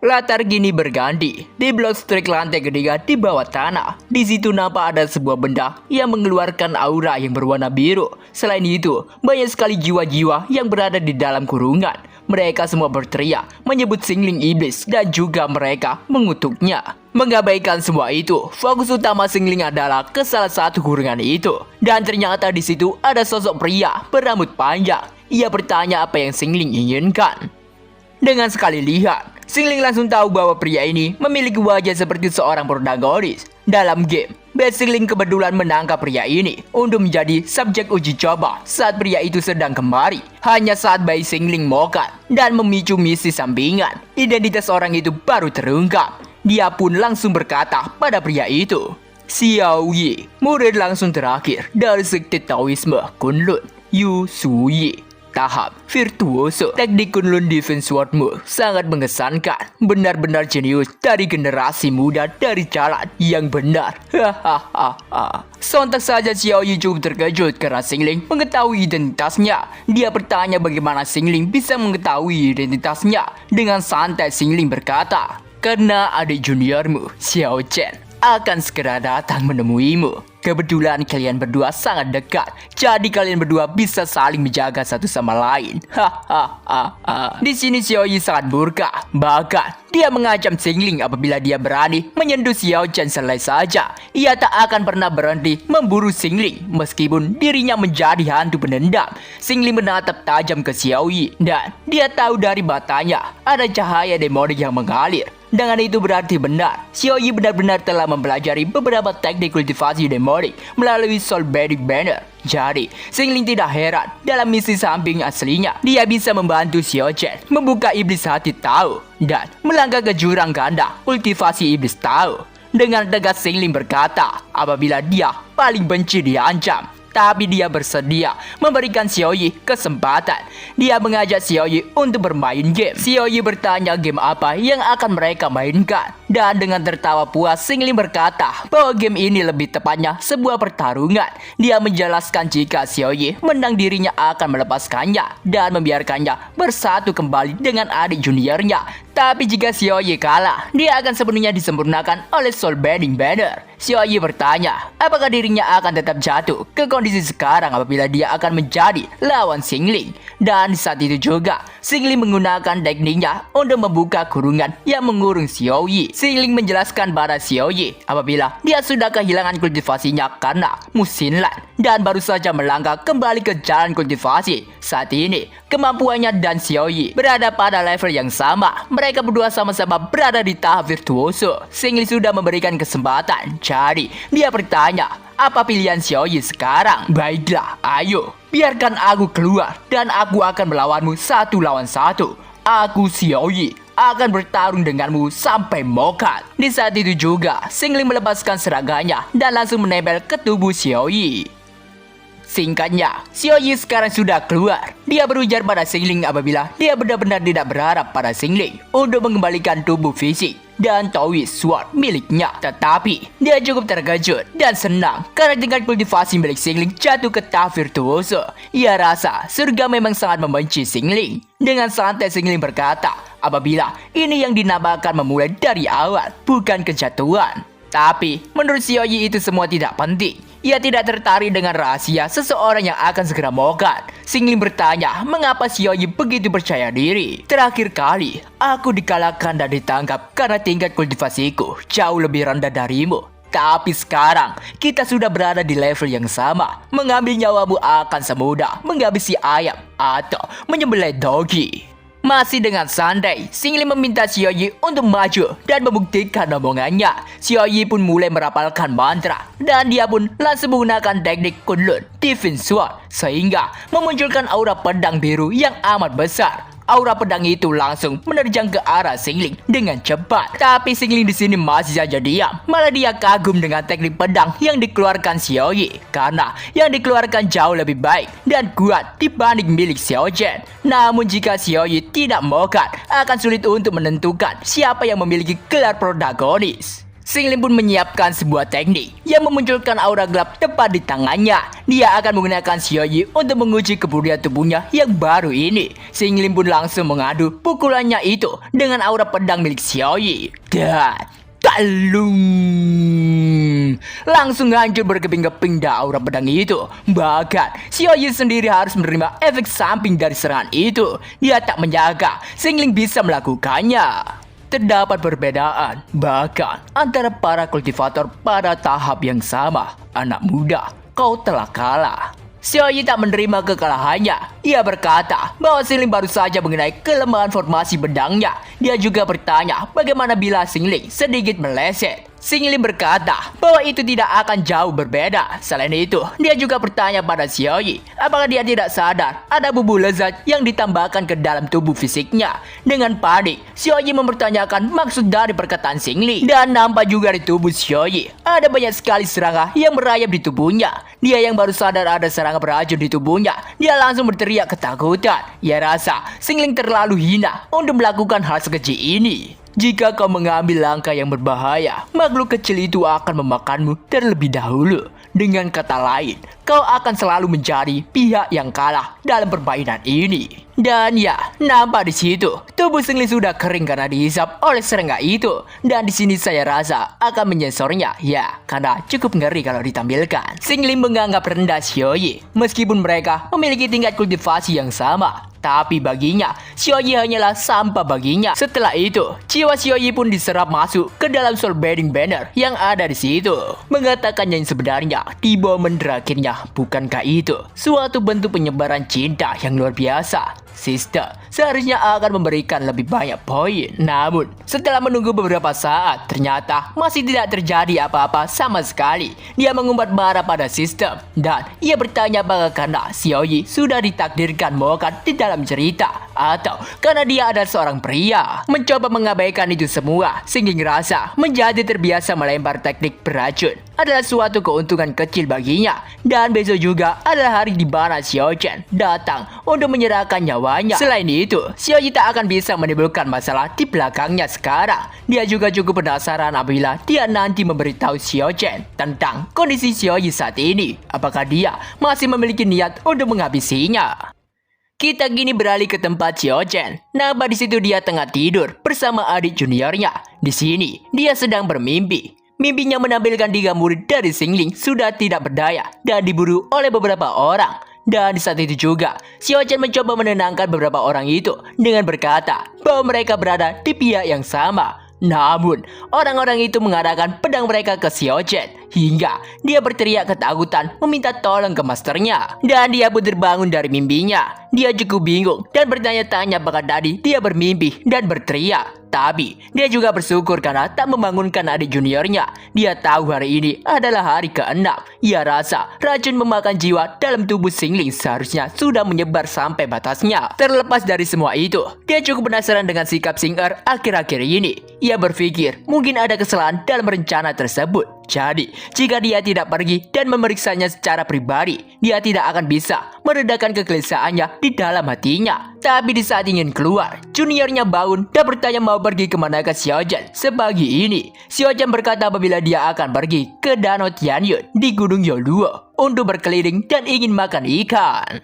Latar kini berganti di blok strik lantai ketiga di bawah tanah. Di situ nampak ada sebuah benda yang mengeluarkan aura yang berwarna biru. Selain itu, banyak sekali jiwa-jiwa yang berada di dalam kurungan. Mereka semua berteriak, menyebut Singling iblis dan juga mereka mengutuknya. Mengabaikan semua itu, fokus utama Singling adalah ke salah satu kurungan itu. Dan ternyata di situ ada sosok pria berambut panjang. Ia bertanya apa yang Singling inginkan. Dengan sekali lihat, Singling langsung tahu bahwa pria ini memiliki wajah seperti seorang protagonis dalam game. Singling kebetulan menangkap pria ini untuk menjadi subjek uji coba saat pria itu sedang kemari. Hanya saat bayi Singling mokat dan memicu misi sampingan, identitas orang itu baru terungkap. Dia pun langsung berkata pada pria itu, Xiao Yi, murid langsung terakhir dari sekte Taoisme Kunlun, Yu Suyi. Tahap virtuoso. Teknik Kunlun Defense Swordmu sangat mengesankan. Benar-benar jenius dari generasi muda dari jalan yang benar. Hahaha. Sontak saja Xiao Yi cukup terkejut karena Singling mengetahui identitasnya. Dia bertanya bagaimana Singling bisa mengetahui identitasnya. Dengan santai Singling berkata, karena adik juniormu Xiao Chen akan segera datang menemuimu. Kebetulan kalian berdua sangat dekat, jadi kalian berdua bisa saling menjaga satu sama lain. Hahaha. Di sini Xiao Yi sangat murka. Bahkan dia mengancam Singling apabila dia berani menyentuh Xiao Chen selai saja. Ia tak akan pernah berhenti memburu Singling meskipun dirinya menjadi hantu penendam. Singling menatap tajam ke Xiao Yi dan dia tahu dari matanya ada cahaya demonik yang mengalir. Dengan itu berarti benar, Xiao Yi benar-benar telah mempelajari beberapa teknik kultivasi demonik melalui Soul Vedic Banner. Jadi, Singling tidak heran dalam misi samping aslinya. Dia bisa membantu Xiao Chen membuka iblis hati tahu dan melangkah ke jurang ganda kultivasi iblis tahu. Dengan tegas Singling berkata, apabila dia paling benci diancam. Tapi dia bersedia memberikan Xiao Yi kesempatan. Dia mengajak Xiao Yi untuk bermain game. Xiao Yi bertanya game apa yang akan mereka mainkan. Dan dengan tertawa puas, Singling berkata bahwa game ini lebih tepatnya sebuah pertarungan. Dia menjelaskan jika Xiao Yi menang dirinya akan melepaskannya dan membiarkannya bersatu kembali dengan adik juniornya. Tapi jika Xiao Yi kalah, dia akan sepenuhnya disempurnakan oleh Soul Bending Banner. Xiao Yi bertanya, apakah dirinya akan tetap jatuh ke kondisi sekarang apabila dia akan menjadi lawan Singling. Dan saat itu juga, Singling menggunakan tekniknya untuk membuka kurungan yang mengurung Xiao Yi. Singling menjelaskan pada Xiao Yi apabila dia sudah kehilangan kultivasinya karena Musinlan dan baru saja melangkah kembali ke jalan kultivasi. Saat ini, kemampuannya dan Xiao Yi berada pada level yang sama. Mereka berdua sama-sama berada di tahap virtuoso. Singling sudah memberikan kesempatan. Jadi, dia bertanya, apa pilihan Xiao Yi sekarang? Baiklah, ayo, biarkan aku keluar dan aku akan melawanmu satu lawan satu. Aku Xiao Yi akan bertarung denganmu sampai mokat. Di saat itu juga, Singling melepaskan seraganya dan langsung menempel ke tubuh Xiao Yi. Singkatnya, Xiao Yi sekarang sudah keluar. Dia berujar pada Singling apabila dia benar-benar tidak berharap pada Singling untuk mengembalikan tubuh fisik dan Taoist Sword miliknya. Tetapi, dia cukup terkejut dan senang karena tingkat kultivasi milik Singling jatuh ke tahap virtuoso. Ia rasa surga memang sangat membenci Singling. Dengan santai Singling berkata, apabila ini yang dinamakan memulai dari awal, bukan kejatuhan. Tapi, menurut Xiao Yi itu semua tidak penting. Ia tidak tertarik dengan rahasia seseorang yang akan segera mokat. Xingling bertanya mengapa Xiaoyi begitu percaya diri. Terakhir kali, aku dikalahkan dan ditangkap karena tingkat kultivasiku jauh lebih rendah darimu. Tapi sekarang, kita sudah berada di level yang sama. Mengambil nyawamu akan semudah menghabisi ayam atau menyembelih dogi. Masih dengan santai, Xingling meminta Xiaoyi untuk maju dan membuktikan omongannya. Xiaoyi pun mulai merapalkan mantra dan dia pun langsung menggunakan teknik Kunlun Divine Sword sehingga memunculkan aura pedang biru yang amat besar. Aura pedang itu langsung menerjang ke arah Xingling dengan cepat. Tapi Xingling di sini masih saja diam. Malah dia kagum dengan teknik pedang yang dikeluarkan Xiaoyi karena yang dikeluarkan jauh lebih baik dan kuat dibanding milik Xiao Zhen. Namun jika Xiaoyi tidak mokat, akan sulit untuk menentukan siapa yang memiliki gelar protagonis. Xingling pun menyiapkan sebuah teknik yang memunculkan aura gelap tepat di tangannya. Dia akan menggunakan Xiaoyi untuk menguji kebugaran tubuhnya yang baru ini. Xingling pun langsung mengadu pukulannya itu dengan aura pedang milik Xiaoyi. Dan talung, langsung hancur berkeping-keping aura pedang itu. Bahkan Xiaoyi sendiri harus menerima efek samping dari serangan itu. Dia tak menyangka Xingling bisa melakukannya. Terdapat perbedaan bahkan antara para kultivator pada tahap yang sama. Anak muda, kau telah kalah. Xiaoyi tak menerima kekalahannya. Ia berkata bahwa Xingling baru saja mengenai kelemahan formasi pedangnya. Dia juga bertanya bagaimana bila Xingling sedikit meleset. Xingling berkata bahwa itu tidak akan jauh berbeda. Selain itu, dia juga bertanya pada Xiaoyi apakah dia tidak sadar ada bumbu lezat yang ditambahkan ke dalam tubuh fisiknya. Dengan panik, Xiaoyi mempertanyakan maksud dari perkataan Xingling. Dan nampak juga di tubuh Xiaoyi ada banyak sekali serangga yang merayap di tubuhnya. Dia yang baru sadar ada serangga beracun di tubuhnya, dia langsung berteriak ketakutan. Ia rasa Xingling terlalu hina untuk melakukan hal sekecil ini. Jika kau mengambil langkah yang berbahaya, makhluk kecil itu akan memakanmu terlebih dahulu. Dengan kata lain, kau akan selalu menjadi pihak yang kalah dalam permainan ini. Dan ya, nampak di situ, tubuh Xingling sudah kering karena dihisap oleh serangga itu. Dan di sini saya rasa akan menyensornya, ya, karena cukup ngeri kalau ditampilkan. Xingling menganggap rendah Xiaoyi, meskipun mereka memiliki tingkat kultivasi yang sama. Tapi baginya, Xiaoyi hanyalah sampah baginya. Setelah itu, jiwa Xiaoyi pun diserap masuk ke dalam soul bedding banner yang ada di situ. Mengatakan yang sebenarnya di momen terakhirnya, bukankah itu suatu bentuk penyebaran cinta yang luar biasa? Sister seharusnya akan memberikan lebih banyak poin. Namun, setelah menunggu beberapa saat, ternyata masih tidak terjadi apa-apa sama sekali. Dia mengumpat marah pada sistem dan ia bertanya apakah karena Xiaoyi sudah ditakdirkan mokat di dalam cerita atau karena dia adalah seorang pria. Mencoba mengabaikan itu semua, Xingling rasa menjadi terbiasa melempar teknik beracun adalah suatu keuntungan kecil baginya. Dan besok juga adalah hari di mana Xiao Zhen datang untuk menyerahkan nyawanya. Selain itu, Xiaoyi tak akan bisa menimbulkan masalah di belakangnya sekarang. Dia juga cukup penasaran apabila dia nanti memberitahu Xiao Zhen tentang kondisi Xiaoyi saat ini. Apakah dia masih memiliki niat untuk menghabisinya? Kita kini beralih ke tempat Xiao Zhen. Nampak di situ dia tengah tidur bersama adik juniornya. Di sini dia sedang bermimpi. Mimpinya menampilkan 3 murid dari Xingling sudah tidak berdaya dan diburu oleh beberapa orang. Dan di saat itu juga, Xiao Zhen mencoba menenangkan beberapa orang itu dengan berkata bahwa mereka berada di pihak yang sama. Namun, orang-orang itu mengarahkan pedang mereka ke Xiao Zhen hingga dia berteriak ketakutan meminta tolong ke masternya. Dan dia pun terbangun dari mimpinya. Dia cukup bingung dan bertanya-tanya apakah tadi dia bermimpi dan berteriak. Tapi, dia juga bersyukur karena tak membangunkan adik juniornya. Dia tahu hari ini adalah hari ke-6. Ia rasa racun memakan jiwa dalam tubuh Xingling seharusnya sudah menyebar sampai batasnya. Terlepas dari semua itu, dia cukup penasaran dengan sikap Xing'er akhir-akhir ini. Ia berpikir mungkin ada kesalahan dalam rencana tersebut. Jadi, jika dia tidak pergi dan memeriksanya secara pribadi, dia tidak akan bisa meredakan kegelisahannya di dalam hatinya. Tapi di saat ingin keluar, juniornya bangun dan bertanya mau pergi kemana ke Xiao Zhen sepagi ini. Xiao Zhen berkata apabila dia akan pergi ke Danau Tianyun di Gunung Yoluo untuk berkeliling dan ingin makan ikan.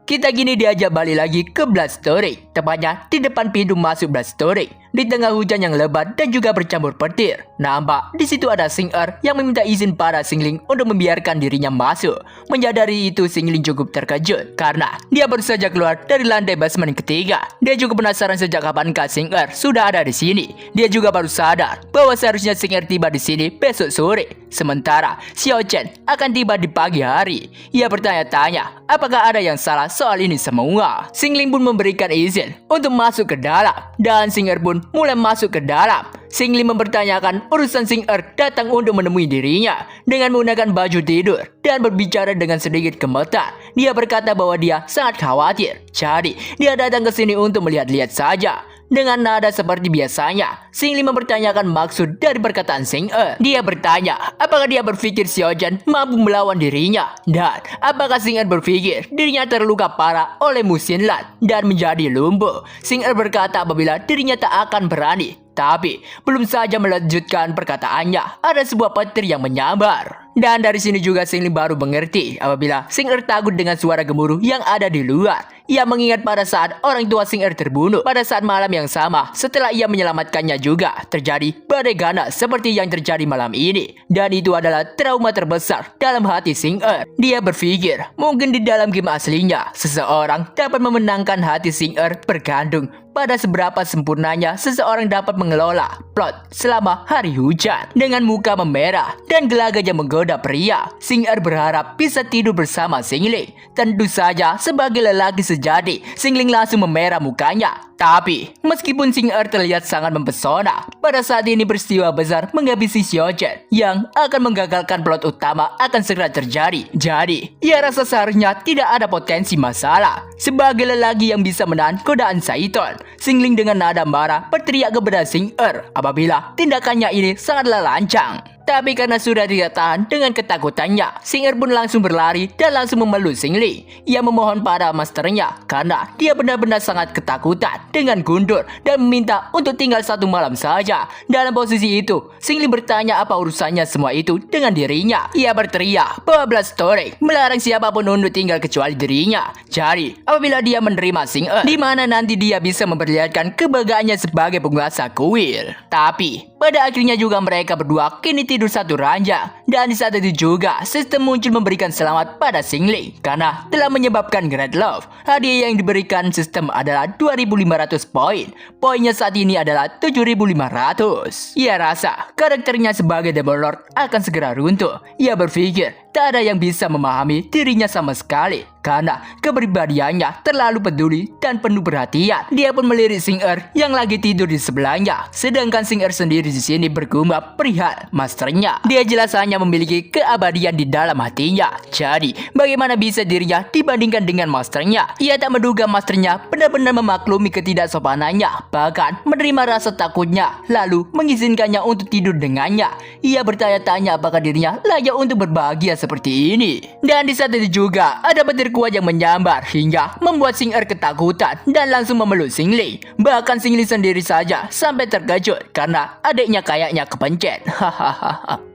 Kita kini diajak balik lagi ke Blood Story, tepatnya di depan pintu masuk Blood Story. Di tengah hujan yang lebat dan juga bercampur petir, nampak di situ ada Xing Er yang meminta izin pada Xingling untuk membiarkan dirinya masuk. Menyadari itu, Xingling cukup terkejut karena dia baru saja keluar dari lantai basement ketiga. Dia juga penasaran sejak kapankah Xing Er sudah ada di sini. Dia juga baru sadar bahwa seharusnya Xing Er tiba di sini besok sore, sementara Xiao Chen akan tiba di pagi hari. Ia bertanya-tanya apakah ada yang salah soal ini semua. Xingling pun memberikan izin untuk masuk ke dalam dan Xing Er pun mulai masuk ke dalam. Xingling mempertanyakan urusan Xing Er datang untuk menemui dirinya dengan menggunakan baju tidur dan berbicara dengan sedikit gemetar. Dia berkata bahwa dia sangat khawatir, jadi dia datang ke sini untuk melihat-lihat saja. Dengan nada seperti biasanya, Xingling mempertanyakan maksud dari perkataan Xing Er. Dia bertanya apakah dia berpikir Xiao Chen mampu melawan dirinya, dan apakah Xing Er berpikir dirinya terluka parah oleh Mu Xinlan dan menjadi lumpuh. Xing Er berkata apabila dirinya tak akan berani. Tapi belum saja melanjutkan perkataannya, ada sebuah petir yang menyambar. Dan dari sini juga Xingling baru mengerti apabila Xing Er takut dengan suara gemuruh yang ada di luar. Ia mengingat pada saat orang tua Xing Er terbunuh pada saat malam yang sama. Setelah ia menyelamatkannya juga terjadi badai ganas seperti yang terjadi malam ini. Dan itu adalah trauma terbesar dalam hati Xing Er. Dia berpikir mungkin di dalam game aslinya seseorang dapat memenangkan hati Xing Er bergantung pada seberapa sempurnanya seseorang dapat mengelola plot selama hari hujan. Dengan muka memerah dan gelagat yang menggoda pria, Xing Er berharap bisa tidur bersama Xingling. Tentu saja sebagai lelaki sejati, Xingling langsung memerah mukanya. Tapi meskipun Xing Er terlihat sangat mempesona, pada saat ini peristiwa besar menghabisi Xiao Chen yang akan menggagalkan plot utama akan segera terjadi. Jadi ia rasa seharusnya tidak ada potensi masalah. Sebagai lelaki yang bisa menahan godaan Saiton, Xingling dengan nada marah berteriak kepada Xing Er apabila tindakannya ini sangatlah lancang. Tapi karena sudah tidak tahan dengan ketakutannya, Xing Er pun langsung berlari dan langsung memeluk Xingling. Ia memohon pada masternya karena dia benar-benar sangat ketakutan dengan guntur dan meminta untuk tinggal satu malam saja. Dalam posisi itu, Xingling bertanya apa urusannya semua itu dengan dirinya. Ia berteriak bahwa Blastoise melarang siapapun untuk tinggal kecuali dirinya. Jadi, apabila dia menerima Xing Er, di mana nanti dia bisa memperlihatkan kebanggaannya sebagai penguasa kuil. Tapi pada akhirnya juga mereka berdua kini tidur satu ranjang. Dan di saat itu juga sistem muncul memberikan selamat pada Xingling karena telah menyebabkan Great Love. Hadiah yang diberikan sistem adalah 2500 poin. Poinnya saat ini adalah 7500. Ia rasa karakternya sebagai Demon Lord akan segera runtuh. Ia berpikir tak ada yang bisa memahami dirinya sama sekali karena kepribadiannya terlalu peduli dan penuh perhatian. Dia pun melirik Xing Er yang lagi tidur di sebelahnya, sedangkan Xing Er sendiri di sini bergumam perihal masternya. Dia jelas hanya memiliki keabadian di dalam hatinya. Jadi, bagaimana bisa dirinya dibandingkan dengan masternya? Ia tak menduga masternya benar-benar memaklumi ketidaksopanannya, bahkan menerima rasa takutnya, lalu mengizinkannya untuk tidur dengannya. Ia bertanya-tanya apakah dirinya layak untuk berbahagia seperti ini. Dan di saat itu juga ada petir kuat yang menyambar hingga membuat Xing Er ketakutan dan langsung memeluk Xingling. Bahkan Xingling sendiri saja sampai terkejut karena adiknya kayaknya kepencet.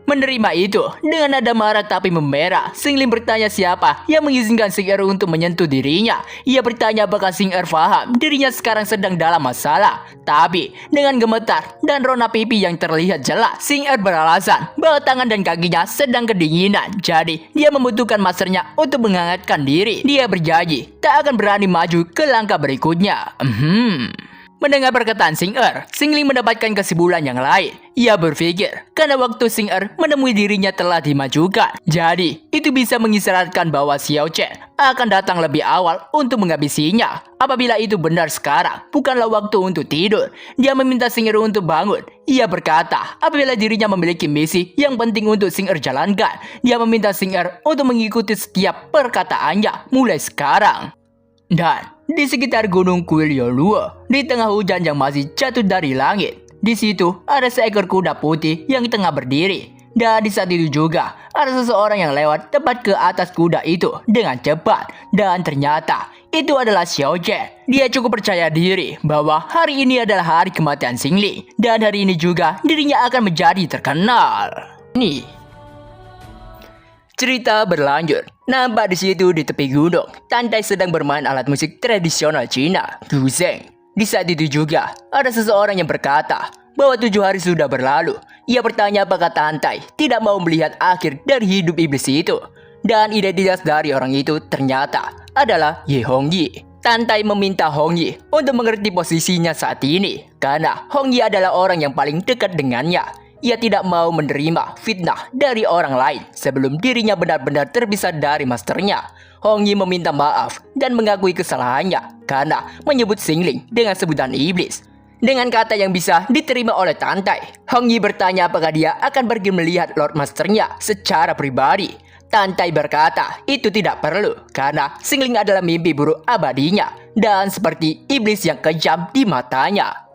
Menerima itu, dengan nada marah tapi memerah, Xingling bertanya siapa yang mengizinkan Xing Er untuk menyentuh dirinya. Ia bertanya apakah Xing Er paham dirinya sekarang sedang dalam masalah. Tapi dengan gemetar dan rona pipi yang terlihat jelas, Xing Er beralasan bahwa tangan dan kakinya sedang kedinginan. Jadi dia membutuhkan masternya untuk menghangatkan diri. Dia berjanji tak akan berani maju ke langkah berikutnya. Mendengar perkataan Xing Er, Xingling mendapatkan kesimpulan yang lain. Ia berpikir karena waktu Xing Er menemui dirinya telah dimajukan. Jadi, itu bisa mengisyaratkan bahwa Xiao Chen akan datang lebih awal untuk menghabisinya. Apabila itu benar sekarang, bukanlah waktu untuk tidur. Dia meminta Xing Er untuk bangun. Ia berkata, apabila dirinya memiliki misi yang penting untuk Xing Er jalankan, dia meminta Xing Er untuk mengikuti setiap perkataannya mulai sekarang. Dan di sekitar gunung Kuil Yoluo, di tengah hujan yang masih jatuh dari langit, di situ ada seekor kuda putih yang tengah berdiri. Dan di saat itu juga ada seseorang yang lewat tepat ke atas kuda itu dengan cepat. Dan ternyata itu adalah Xiao Chen. Dia cukup percaya diri bahwa hari ini adalah hari kematian Xingling. Dan hari ini juga dirinya akan menjadi terkenal. Cerita berlanjut. Nampak di situ di tepi gunung, Tantai sedang bermain alat musik tradisional Cina, guzheng. Di saat itu juga, ada seseorang yang berkata bahwa 7 hari sudah berlalu. Ia bertanya apakah Tantai tidak mau melihat akhir dari hidup iblis itu. Dan identitas dari orang itu ternyata adalah Ye Hongyi. Tantai meminta Hongyi untuk mengerti posisinya saat ini, karena Hongyi adalah orang yang paling dekat dengannya. Ia tidak mau menerima fitnah dari orang lain sebelum dirinya benar-benar terpisah dari masternya. Hongyi meminta maaf dan mengakui kesalahannya karena menyebut Xingling dengan sebutan iblis. Dengan kata yang bisa diterima oleh Tantai, Hongyi bertanya apakah dia akan pergi melihat Lord Masternya secara pribadi. Tantai berkata itu tidak perlu karena Xingling adalah mimpi buruk abadinya dan seperti iblis yang kejam di matanya.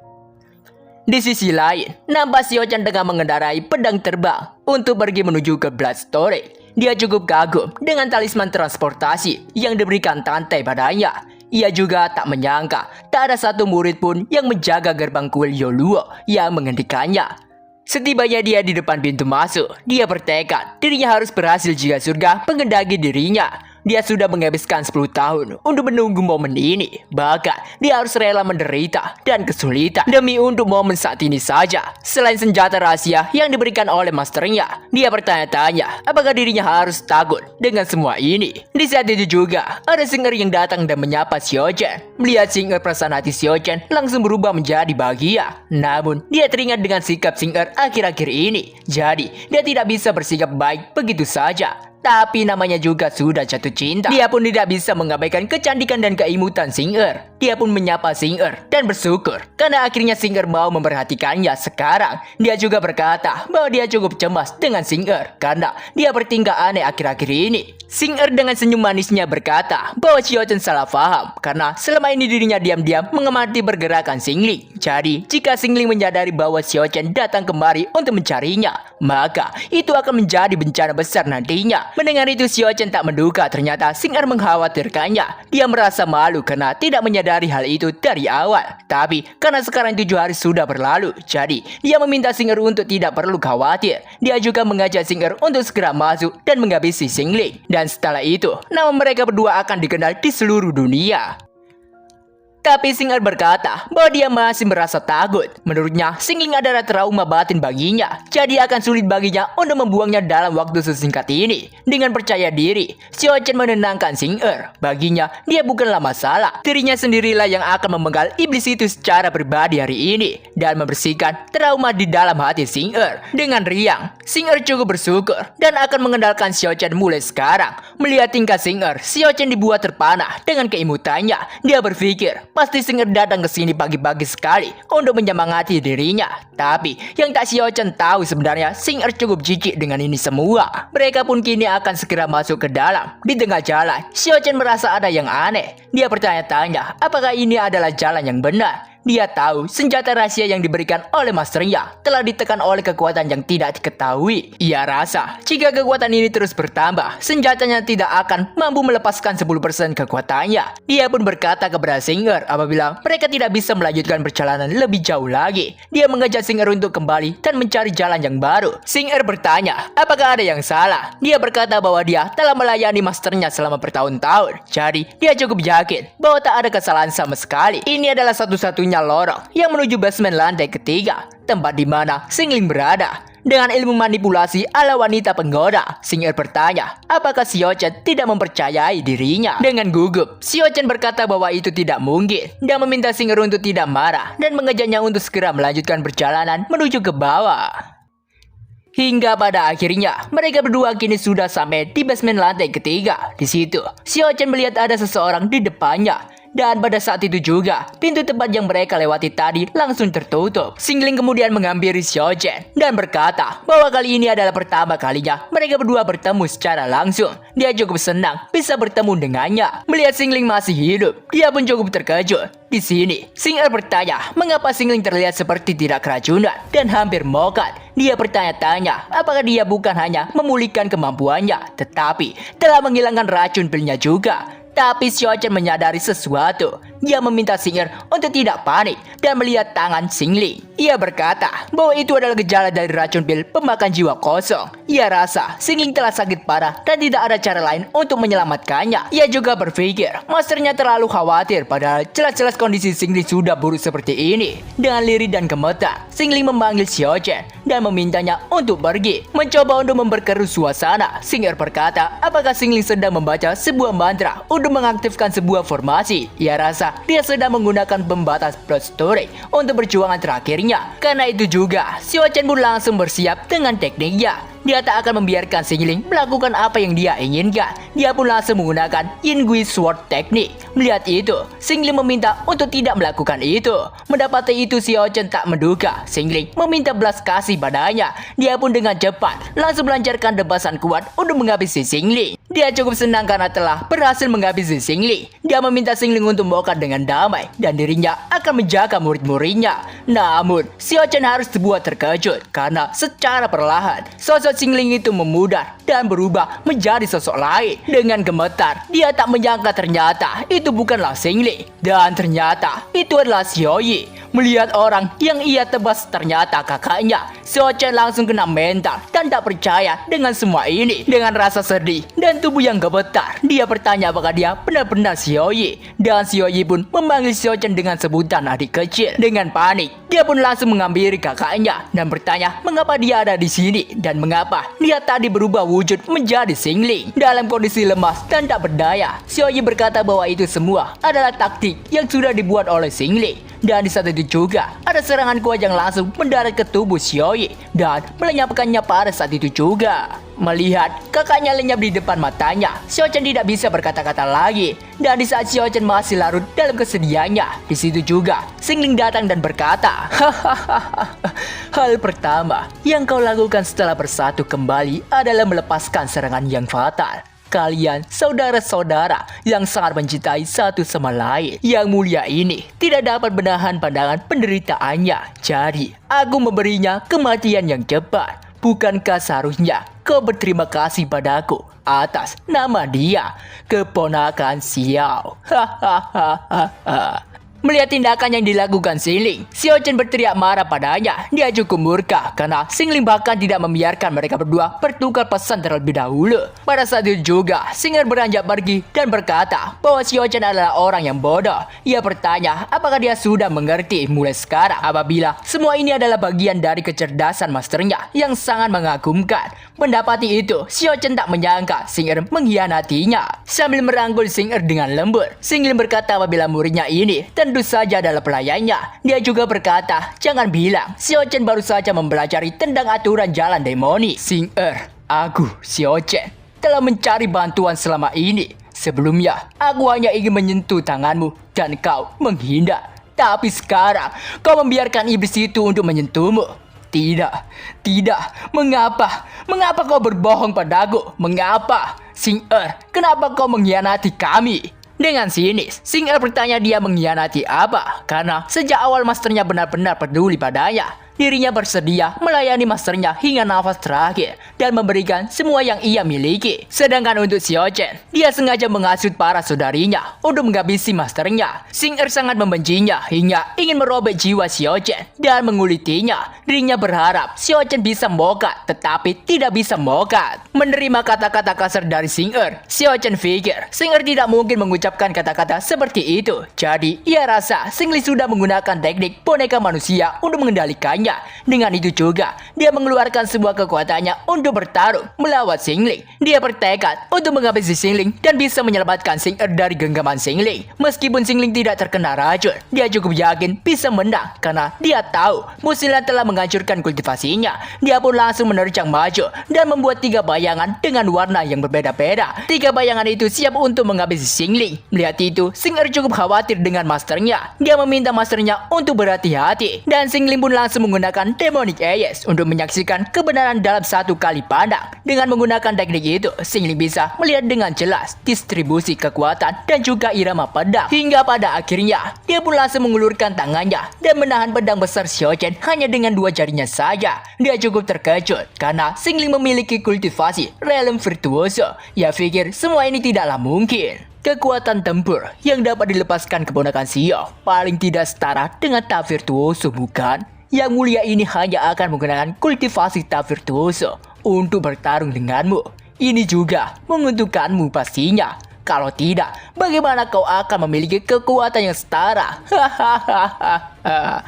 Di sisi lain, nampak Xiao-chan tengah mengendarai pedang terbang untuk pergi menuju ke Bloodstone. Dia cukup kagum dengan talisman transportasi yang diberikan Tantai padanya. Ia juga tak menyangka tak ada satu murid pun yang menjaga gerbang kuil Yoluo yang menghentikannya. Setibanya dia di depan pintu masuk, dia bertekad dirinya harus berhasil jika surga mengendaki dirinya. Dia sudah menghabiskan 10 tahun untuk menunggu momen ini. Bahkan dia harus rela menderita dan kesulitan demi untuk momen saat ini saja. Selain senjata rahasia yang diberikan oleh masternya, dia bertanya-tanya apakah dirinya harus takut dengan semua ini. Di saat itu juga ada Xing'er yang datang dan menyapa Xiao-chan. Melihat Xing'er, perasaan hati Xiao-chan langsung berubah menjadi bahagia. Namun dia teringat dengan sikap Xing'er akhir-akhir ini. Jadi dia tidak bisa bersikap baik begitu saja. Tapi namanya juga sudah jatuh cinta. Dia pun tidak bisa mengabaikan kecantikan dan keimutan Xing'er. Dia pun menyapa Xing'er dan bersyukur karena akhirnya Xing'er mau memperhatikannya sekarang. Dia juga berkata bahwa dia cukup cemas dengan Xing'er karena dia bertingkah aneh akhir-akhir ini. Xing'er dengan senyum manisnya berkata bahwa Xiao-chan salah paham karena selama ini dirinya diam-diam mengamati pergerakan Xingling. Jadi jika Xingling menyadari bahwa Xiao-chan datang kemari untuk mencarinya, maka itu akan menjadi bencana besar nantinya. Mendengar itu, Xiao-chan tak menduga ternyata Xing'er mengkhawatirkannya. Dia merasa malu karena tidak menyadari hal itu dari awal. Tapi karena sekarang 7 hari sudah berlalu, jadi dia meminta Xing'er untuk tidak perlu khawatir. Dia juga mengajak Xing'er untuk segera masuk dan menghabisi Xingling. Dan setelah itu, nama mereka berdua akan dikenal di seluruh dunia. Tapi Xing'er berkata bahwa dia masih merasa takut. Menurutnya, Xingling adalah trauma batin baginya. Jadi akan sulit baginya untuk membuangnya dalam waktu sesingkat ini. Dengan percaya diri, Xiao-chan menenangkan Xing'er. Baginya, dia bukanlah masalah. Dirinya sendirilah yang akan memenggal iblis itu secara pribadi hari ini. Dan membersihkan trauma di dalam hati Xing'er. Dengan riang, Xing'er cukup bersyukur dan akan mengendalikan Xiao-chan mulai sekarang. Melihat tingkah Xing'er, Xiao-chan dibuat terpanah dengan keimutannya. Dia berpikir, pasti Xing'er datang ke sini pagi-pagi sekali untuk menyemangati dirinya. Tapi yang tak Xiao-chan tahu sebenarnya Xing'er cukup jijik dengan ini semua. Mereka pun kini akan segera masuk ke dalam. Di tengah jalan, Xiao-chan merasa ada yang aneh. Dia bertanya-tanya apakah ini adalah jalan yang benar. Dia tahu senjata rahasia yang diberikan oleh masternya telah ditekan oleh kekuatan yang tidak diketahui. Ia rasa jika kekuatan ini terus bertambah, senjatanya tidak akan mampu melepaskan 10% kekuatannya. Dia pun berkata kepada Xing'er apabila mereka tidak bisa melanjutkan perjalanan lebih jauh lagi. Dia mengajak Xing'er untuk kembali dan mencari jalan yang baru. Xing'er bertanya apakah ada yang salah. Dia berkata bahwa dia telah melayani masternya selama bertahun-tahun. Jadi dia cukup yakin bahwa tak ada kesalahan sama sekali. Ini adalah satu-satunya lorong yang menuju basement lantai ketiga, tempat di mana Xingling berada. Dengan ilmu manipulasi ala wanita penggoda, Xing'er bertanya apakah Xiao-chan tidak mempercayai dirinya. Dengan gugup, Xiao-chan berkata bahwa itu tidak mungkin dan meminta Xing'er untuk tidak marah dan mengajaknya untuk segera melanjutkan perjalanan menuju ke bawah. Hingga pada akhirnya, mereka berdua kini sudah sampai di basement lantai ketiga. Di situ, Xiao-chan melihat ada seseorang di depannya. Dan pada saat itu juga, pintu tempat yang mereka lewati tadi langsung tertutup. Xingling kemudian menghampiri Xiao-chan dan berkata bahwa kali ini adalah pertama kalinya mereka berdua bertemu secara langsung. Dia cukup senang bisa bertemu dengannya. Melihat Xingling masih hidup, dia pun cukup terkejut. Di sini, Xing'er bertanya mengapa Xingling terlihat seperti tidak keracunan dan hampir mokat. Dia bertanya-tanya apakah dia bukan hanya memulihkan kemampuannya, tetapi telah menghilangkan racun pilnya juga. Tapi Xiao-chan menyadari sesuatu. dia meminta Xing'er untuk tidak panik dan melihat tangan Xingling. Ia berkata bahwa itu adalah gejala dari racun pil pemakan jiwa kosong. Ia rasa Xingling telah sakit parah dan tidak ada cara lain untuk menyelamatkannya. Ia juga berpikir masternya terlalu khawatir, padahal jelas-jelas kondisi Xingling sudah buruk seperti ini. Dengan lirih dan gemetar, Xingling memanggil Xiao Chen dan memintanya untuk pergi. Mencoba untuk memperkeruh suasana, Xing'er berkata apakah Xingling sedang membaca sebuah mantra untuk mengaktifkan sebuah formasi. Ia rasa dia sedang menggunakan pembatas blood storage untuk perjuangan terakhirnya. Karena itu juga, Xiao Chen pun langsung bersiap dengan tekniknya. Dia tak akan membiarkan Xingling melakukan apa yang dia inginkan. Dia pun langsung menggunakan Yin Gui Sword Teknik. Melihat itu, Xingling meminta untuk tidak melakukan itu. Mendapati itu, Xiao Chen tak menduga Xingling meminta belas kasih padanya. Dia pun dengan cepat langsung melancarkan debasan kuat untuk menghabisi Xingling. Dia cukup senang karena telah berhasil menghabisi Xingling. Dia meminta Xingling untuk membongkar dengan damai dan dirinya akan menjaga murid-muridnya. Namun, Xiao Chen harus dibuat terkejut karena secara perlahan sosok Xingling itu memudar dan berubah menjadi sosok lain. Dengan gemetar, dia tak menyangka ternyata itu bukanlah Xingling, dan ternyata itu adalah Xiao Yi. Melihat orang yang ia tebas ternyata kakaknya, Xiao Chen langsung kena mental dan tak percaya dengan semua ini. Dengan rasa sedih dan tubuh yang gemetar, dia bertanya apakah dia benar-benar Xiao Yi. Dan Xiao Yi pun memanggil Xiao Chen dengan sebutan adik kecil. Dengan panik, dia pun langsung menghampiri kakaknya dan bertanya mengapa dia ada di sini dan mengapa dia tadi berubah wujud menjadi Xingling. Dalam kondisi lemas dan tak berdaya, Xiao Yi berkata bahwa itu semua adalah taktik yang sudah dibuat oleh Xingling. Dan di saat itu juga, ada serangan kuat yang langsung mendarat ke tubuh Xiao Yi dan melenyapkannya pada saat itu juga. Melihat kakaknya lenyap di depan matanya, Xiao Chen tidak bisa berkata-kata lagi. Dan di saat Xiao Chen masih larut dalam kesedihannya, di situ juga Xingling datang dan berkata, hal pertama yang kau lakukan setelah bersatu kembali adalah melepaskan serangan yang fatal. Kalian saudara-saudara yang sangat mencintai satu sama lain. Yang mulia ini tidak dapat menahan pandangan penderitaannya. Jadi, aku memberinya kematian yang cepat. Bukankah seharusnya kau berterima kasih padaku atas nama dia, keponakan Xiao? Hahaha. Melihat tindakan yang dilakukan Xingling, Xiao Chen berteriak marah padanya. Dia cukup murka karena Xingling bahkan tidak membiarkan mereka berdua bertukar pesan terlebih dahulu. Pada saat itu juga, Xing'er beranjak pergi dan berkata bahwa Xiao Chen adalah orang yang bodoh. Ia bertanya apakah dia sudah mengerti mulai sekarang apabila semua ini adalah bagian dari kecerdasan masternya yang sangat mengagumkan. Mendapati itu, Xiao Chen tak menyangka Xing'er mengkhianatinya. Sambil merangkul Xing'er dengan lembut, Xingling berkata apabila muridnya ini tentu saja adalah pelayannya. Dia juga berkata, jangan bilang Xiao Chen baru saja mempelajari tentang aturan jalan demoni. Xing'er, aku, Xiao Chen, telah mencari bantuan selama ini. Sebelumnya, aku hanya ingin menyentuh tanganmu dan kau menghindar. Tapi sekarang, kau membiarkan iblis itu untuk menyentuhmu. Tidak, mengapa? Mengapa kau berbohong padaku? Mengapa? Xing'er, kenapa kau mengkhianati kami? Dengan sinis, Xing'er bertanya dia mengkhianati apa? Karena sejak awal masternya benar-benar peduli padanya. Dirinya bersedia melayani masternya hingga nafas terakhir dan memberikan semua yang ia miliki. Sedangkan untuk Xiao Chen, dia sengaja menghasut para saudarinya untuk menghabisi masternya. Xing'er sangat membencinya hingga ingin merobek jiwa Xiao Chen dan mengulitinya. Dirinya berharap Xiao Chen bisa mokat, tetapi tidak bisa mokat. Menerima kata-kata kasar dari Xing'er, Xiao Chen pikir Xing'er tidak mungkin mengucapkan kata-kata seperti itu. Jadi, ia rasa Xingling sudah menggunakan teknik boneka manusia untuk mengendalikannya. Dengan itu juga, dia mengeluarkan sebuah kekuatannya untuk bertarung melawan Xingling. Dia bertekad untuk menghabisi Xingling dan bisa menyelamatkan Xing'er dari genggaman Xingling. Meskipun Xingling tidak terkena racun, dia cukup yakin bisa menang karena dia tahu Musilan telah menghancurkan kultivasinya. Dia pun langsung menerjang maju dan membuat 3 bayangan dengan warna yang berbeda-beda. 3 bayangan itu siap untuk menghabisi Xingling. Melihat itu, Xing'er cukup khawatir dengan masternya. Dia meminta masternya untuk berhati-hati dan Xingling pun langsung menggunakan Demonic Eyes untuk menyaksikan kebenaran dalam satu kali pandang. Dengan menggunakan teknik itu, Xingling bisa melihat dengan jelas distribusi kekuatan dan juga irama pedang. Hingga pada akhirnya, dia pun langsung mengulurkan tangannya dan menahan pedang besar Xiao Chen hanya dengan 2 jarinya saja. Dia cukup terkejut karena Xingling memiliki kultivasi Realm Virtuoso. Ia pikir semua ini tidaklah mungkin. Kekuatan tempur yang dapat dilepaskan keponakan Xiao paling tidak setara dengan tahap virtuoso, bukan? Yang mulia ini hanya akan menggunakan kultivasi tahap virtuoso untuk bertarung denganmu. Ini juga menguntungkanmu pastinya. Kalau tidak, bagaimana kau akan memiliki kekuatan yang setara? Hahaha.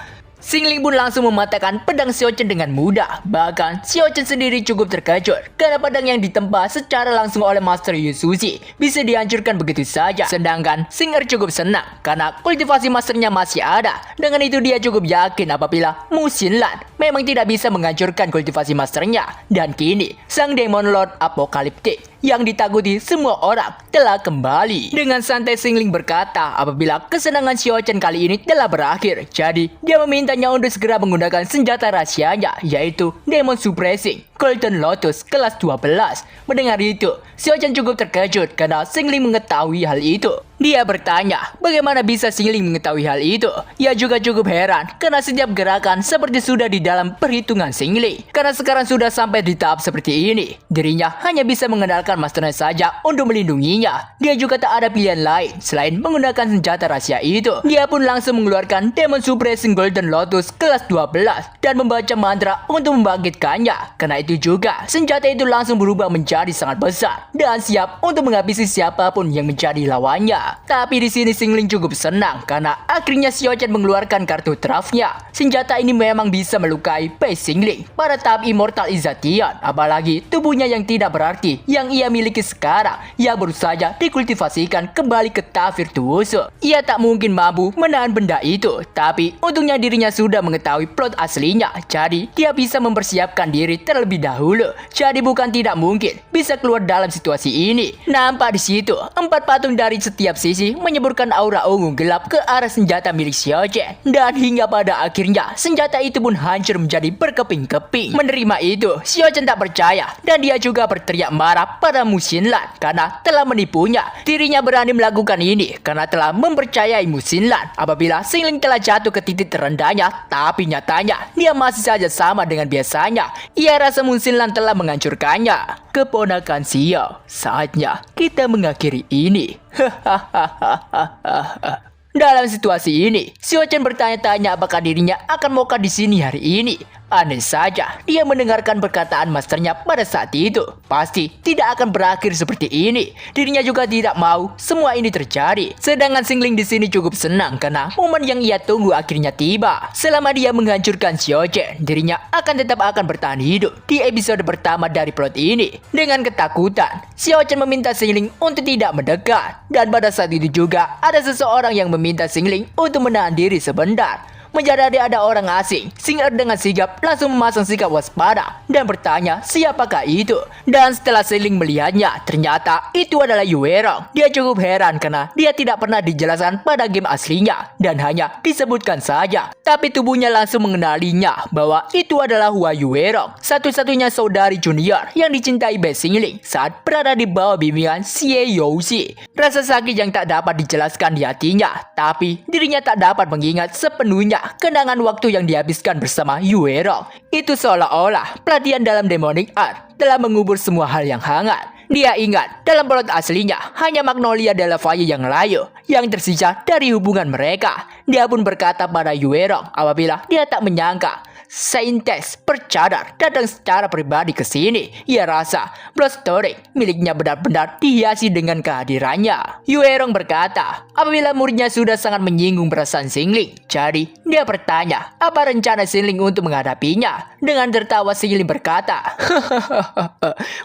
Xingling pun langsung mematahkan pedang Xiaochen dengan mudah. Bahkan Xiaochen sendiri cukup terkejut karena pedang yang ditempa secara langsung oleh Master Yu Sushi bisa dihancurkan begitu saja. Sedangkan Xing Er cukup senang karena kultivasi masternya masih ada. Dengan itu dia cukup yakin apabila Mu Xinlan memang tidak bisa menghancurkan kultivasi masternya. Dan kini sang Demon Lord Apokaliptik yang ditakuti semua orang telah kembali. Dengan santai Xingling berkata apabila kesenangan Xiaochen kali ini telah berakhir. Jadi dia memintanya untuk segera menggunakan senjata rahasianya, yaitu Demon Suppressing Golden Lotus kelas 12. Mendengar itu, Xiaochen cukup terkejut karena Xingling mengetahui hal itu. Dia bertanya bagaimana bisa Xingling mengetahui hal itu. Ia juga cukup heran karena setiap gerakan seperti sudah di dalam perhitungan Xingling. Karena sekarang sudah sampai di tahap seperti ini, dirinya hanya bisa mengandalkan masternya saja untuk melindunginya. Dia juga tak ada pilihan lain selain menggunakan senjata rahasia itu. Dia pun langsung mengeluarkan Demon Suppressing Golden Lotus kelas 12 dan membaca mantra untuk membangkitkannya. Karena itu juga senjata itu langsung berubah menjadi sangat besar dan siap untuk menghabisi siapapun yang menjadi lawannya. Tapi di sini Xingling cukup senang karena akhirnya Xiaochen mengeluarkan kartu draftnya. Senjata ini memang bisa melukai base Xingling pada tahap Immortal Izatian, apalagi tubuhnya yang tidak berarti yang ia miliki sekarang. Ia baru saja dikultivasikan kembali ke tahap virtuoso. Ia tak mungkin mampu menahan benda itu, tapi untungnya dirinya sudah mengetahui plot aslinya, jadi dia bisa mempersiapkan diri terlebih dahulu. Jadi bukan tidak mungkin bisa keluar dalam situasi ini. Nampak di situ 4 patung dari setiap sisi menyeburkan aura ungu gelap ke arah senjata milik Xiaochen. Dan hingga pada akhirnya senjata itu pun hancur menjadi berkeping-keping. Menerima itu, Xiaochen tak percaya dan dia juga berteriak marah pada Mu Xinlan karena telah menipunya. Dirinya berani melakukan ini karena telah mempercayai Mu Xinlan apabila Xingling telah jatuh ke titik terendahnya. Tapi nyatanya dia masih saja sama dengan biasanya. Ia rasa Mu Xinlan telah menghancurkannya. Keponakan Xiao, saatnya kita mengakhiri ini. Dalam situasi ini, Xiaochen bertanya-tanya apakah dirinya akan moka di sini hari ini. Aneh saja, dia mendengarkan perkataan masternya pada saat itu. Pasti tidak akan berakhir seperti ini. Dirinya juga tidak mau semua ini terjadi. Sedangkan Xingling di sini cukup senang karena momen yang ia tunggu akhirnya tiba. Selama dia menghancurkan Xiaochen, dirinya akan bertahan hidup di episode pertama dari plot ini. Dengan ketakutan, Xiaochen meminta Xingling untuk tidak mendekat. Dan pada saat itu juga ada seseorang yang meminta Xingling untuk menahan diri sebentar. Menjadi ada orang asing, Xing Er dengan sigap langsung memasang sikap waspada dan bertanya siapakah itu. Dan setelah Xingling melihatnya, ternyata itu adalah Yue Rong. Dia cukup heran karena dia tidak pernah dijelaskan pada game aslinya dan hanya disebutkan saja. Tapi tubuhnya langsung mengenalinya bahwa itu adalah Hua Yue Rong, satu-satunya saudari junior yang dicintai Bei Xingling saat berada di bawah bimbingan Xie Youxi. Rasa sakit yang tak dapat dijelaskan di hatinya, tapi dirinya tak dapat mengingat sepenuhnya kenangan waktu yang dihabiskan bersama Yue Rong. Itu seolah-olah pelatihan dalam Demonic Art telah mengubur semua hal yang hangat. Dia ingat dalam plot aslinya hanya Magnolia Delavalle yang layu yang tersisa dari hubungan mereka. Dia pun berkata pada Yue Rong apabila dia tak menyangka Saintes bercadar datang secara pribadi ke sini. Ia rasa Bloodstoring miliknya benar-benar dihiasi dengan kehadirannya. Yue Rong berkata apabila muridnya sudah sangat menyinggung perasaan Xingling, jadi dia bertanya apa rencana Xingling untuk menghadapinya. Dengan tertawa Xingling berkata,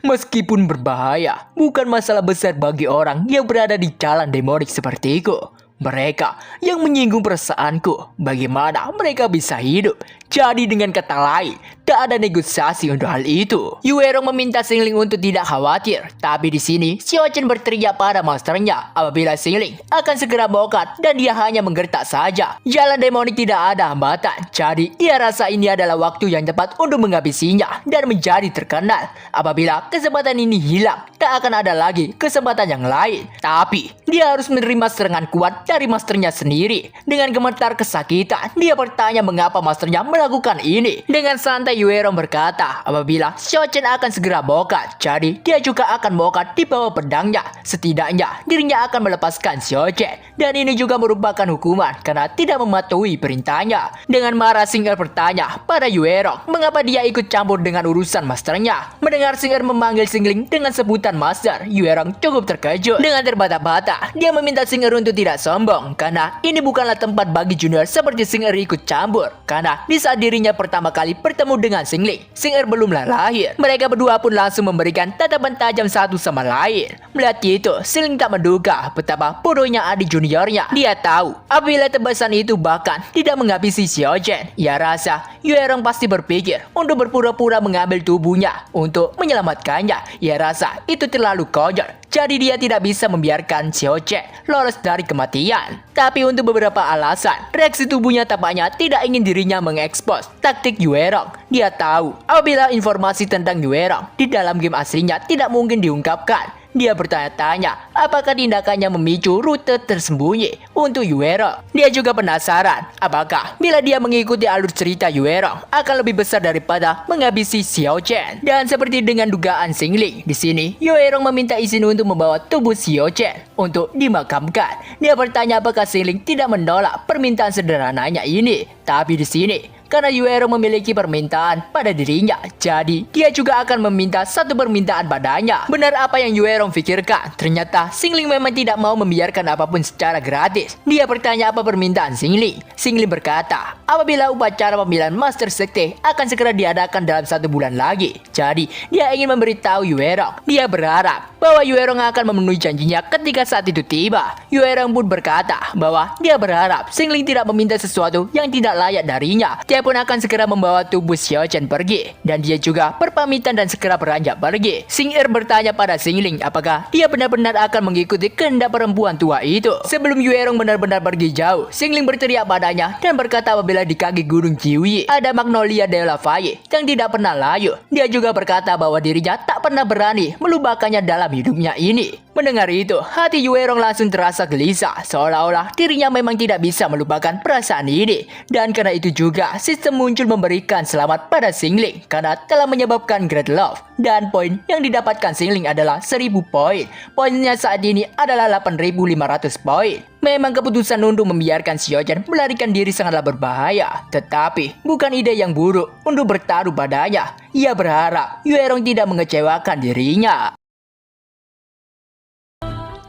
meskipun berbahaya, bukan masalah besar bagi orang yang berada di jalan demonik sepertiku. Mereka yang menyinggung perasaanku, bagaimana mereka bisa hidup? Jadi dengan kata lain, tak ada negosiasi untuk hal itu. Yue Rong meminta Xingling untuk tidak khawatir, tapi di sini Xiaochen berteriak pada masternya apabila Xingling akan segera bokat dan dia hanya menggertak saja. Jalan demonik tidak ada hambatan, jadi ia rasa ini adalah waktu yang tepat untuk menghabisinya dan menjadi terkenal. Apabila kesempatan ini hilang, tak akan ada lagi kesempatan yang lain. Tapi dia harus menerima serangan kuat dari masternya sendiri. Dengan gemetar kesakitan, dia bertanya mengapa masternya melakukan ini. Dengan santai Yue Yuerong berkata apabila Xiao Chen akan segera bokat, jadi dia juga akan bokat di bawah pedangnya. Setidaknya dirinya akan melepaskan Xiao Chen, dan ini juga merupakan hukuman karena tidak mematuhi perintahnya. Dengan marah Xing Er bertanya pada Yuerong mengapa dia ikut campur dengan urusan masternya. Mendengar Xing Er memanggil Xing Ling dengan sebutan master, Yuerong cukup terkejut. Dengan terbata-bata, dia meminta Xing Er untuk tidak sombong karena ini bukanlah tempat bagi junior seperti Xing Er ikut campur. Karena di saat dirinya pertama kali bertemu dengan Xing Ling, Xing Er belumlah lahir. Mereka berdua pun langsung memberikan tatapan tajam satu sama lain. Melihat itu, Xing Ling tak menduga betapa bodohnya adik juniornya. Dia tahu apabila tebasan itu bahkan tidak menghabisi Xiao Chen. Ia rasa Yuerong pasti berpikir untuk berpura-pura mengambil tubuhnya untuk menyelamatkannya. Ia rasa itu terlalu konyol. Jadi dia tidak bisa membiarkan Xiao Chen lolos dari kematian. Tapi untuk beberapa alasan, reaksi tubuhnya tampaknya tidak ingin dirinya mengekspos taktik Yuerong. Dia tahu apabila informasi tentang Yuerong di dalam game aslinya tidak mungkin diungkapkan. Dia bertanya-tanya apakah tindakannya memicu rute tersembunyi untuk Yuerong. Dia juga penasaran apakah bila dia mengikuti alur cerita Yuerong akan lebih besar daripada menghabisi Xiao Chen. Dan seperti dengan dugaan Xing Ling, di sini Yuerong meminta izin untuk membawa tubuh Xiao Chen untuk dimakamkan. Dia bertanya apakah Xing Ling tidak menolak permintaan sederhananya ini. Tapi di sini karena Yuerong memiliki permintaan pada dirinya, jadi dia juga akan meminta satu permintaan padanya. Benar apa yang Yuerong pikirkan, ternyata Xing Ling memang tidak mau membiarkan apapun secara gratis. Dia bertanya apa permintaan Xing Ling. Xing Ling berkata apabila upacara pemilihan Master Sekte akan segera diadakan dalam 1 bulan lagi. Jadi dia ingin memberitahu Yuerong. Dia berharap bahwa Yuerong akan memenuhi janjinya ketika saat itu tiba. Yuerong pun berkata bahwa dia berharap Xing Ling tidak meminta sesuatu yang tidak layak darinya. Dia pun akan segera membawa tubuh Xiao Chen pergi, dan dia juga berpamitan dan segera beranjak pergi. Xing Er bertanya pada Xing Ling apakah dia benar-benar akan mengikuti kehendak perempuan tua itu. Sebelum Yuerong benar-benar pergi jauh, Xing Ling berteriak padanya dan berkata apabila di kaki gunung Jiuyi ada Magnolia de la Valle yang tidak pernah layu. Dia juga berkata bahwa dirinya tak pernah berani melupakannya dalam hidupnya ini. Mendengar itu, hati Yuerong langsung terasa gelisah, seolah-olah dirinya memang tidak bisa melupakan perasaan ini. Dan karena itu juga, sistem muncul memberikan selamat pada Xing Ling karena telah menyebabkan Great Love. Dan poin yang didapatkan Xing Ling adalah 1000 poin. Poinnya saat ini adalah 8500 poin. Memang keputusan untuk membiarkan Xiao Chen melarikan diri sangatlah berbahaya. Tetapi bukan ide yang buruk untuk bertaruh padanya. Ia berharap Yuerong tidak mengecewakan dirinya.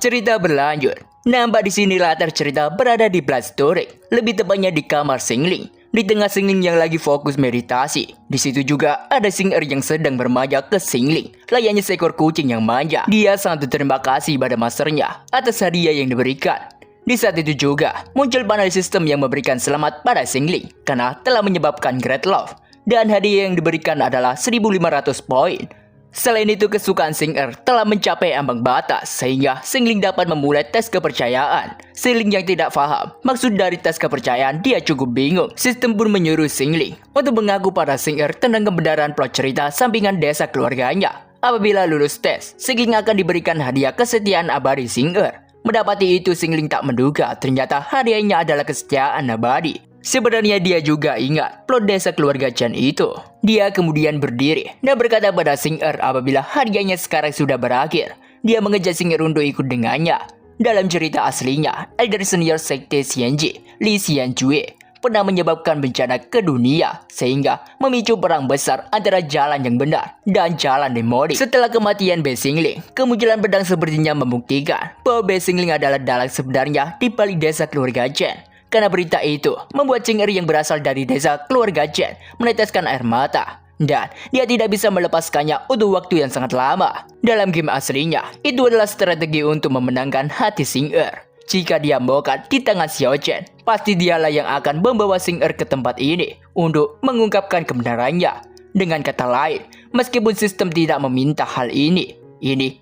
Cerita berlanjut. Nampak di sini latar cerita berada di Bloodstory, lebih tepatnya di kamar Xing Ling. Di tengah Xing Ling yang lagi fokus meditasi. Di situ juga ada Xing Er yang sedang bermanja ke Xing Ling, layaknya seekor kucing yang manja. Dia sangat berterima kasih pada masternya atas hadiah yang diberikan. Di saat itu juga muncul panel sistem yang memberikan selamat pada Xing Ling karena telah menyebabkan Great Love. Dan hadiah yang diberikan adalah 1500 poin. Selain itu, kesukaan Xing Er telah mencapai ambang batas sehingga Xing Ling dapat memulai tes kepercayaan. Xing Ling yang tidak paham maksud dari tes kepercayaan, dia cukup bingung. Sistem pun menyuruh Xing Ling untuk mengaku pada Xing Er tentang kebenaran plot cerita sampingan desa keluarganya. Apabila lulus tes, Xing Ling akan diberikan hadiah kesetiaan abadi Xing Er. Mendapati itu, Xing Ling tak menduga ternyata hadiahnya adalah kesetiaan abadi. Sebenarnya dia juga ingat plot desa keluarga Chen itu. Dia kemudian berdiri dan berkata pada Xing Er apabila hadiahnya sekarang sudah berakhir. Dia mengejek Xing Er untuk ikut dengannya. Dalam cerita aslinya, Elder Senior Sekte Xianji, Li Xianjue, pernah menyebabkan bencana ke dunia sehingga memicu perang besar antara jalan yang benar dan jalan demoni. Setelah kematian Bei Xingling, kemunculan pedang sepertinya membuktikan bahwa Bei Xingling adalah dalang sebenarnya di balik desa keluarga Chen. Karena berita itu membuat Xing Er yang berasal dari desa keluarga Chen meneteskan air mata. Dan dia tidak bisa melepaskannya untuk waktu yang sangat lama. Dalam game aslinya, itu adalah strategi untuk memenangkan hati Xing Er. Jika dia bokat di tangan Xiao Chen, pasti dialah yang akan membawa Xing Er ke tempat ini untuk mengungkapkan kebenarannya. Dengan kata lain, meskipun sistem tidak meminta hal ini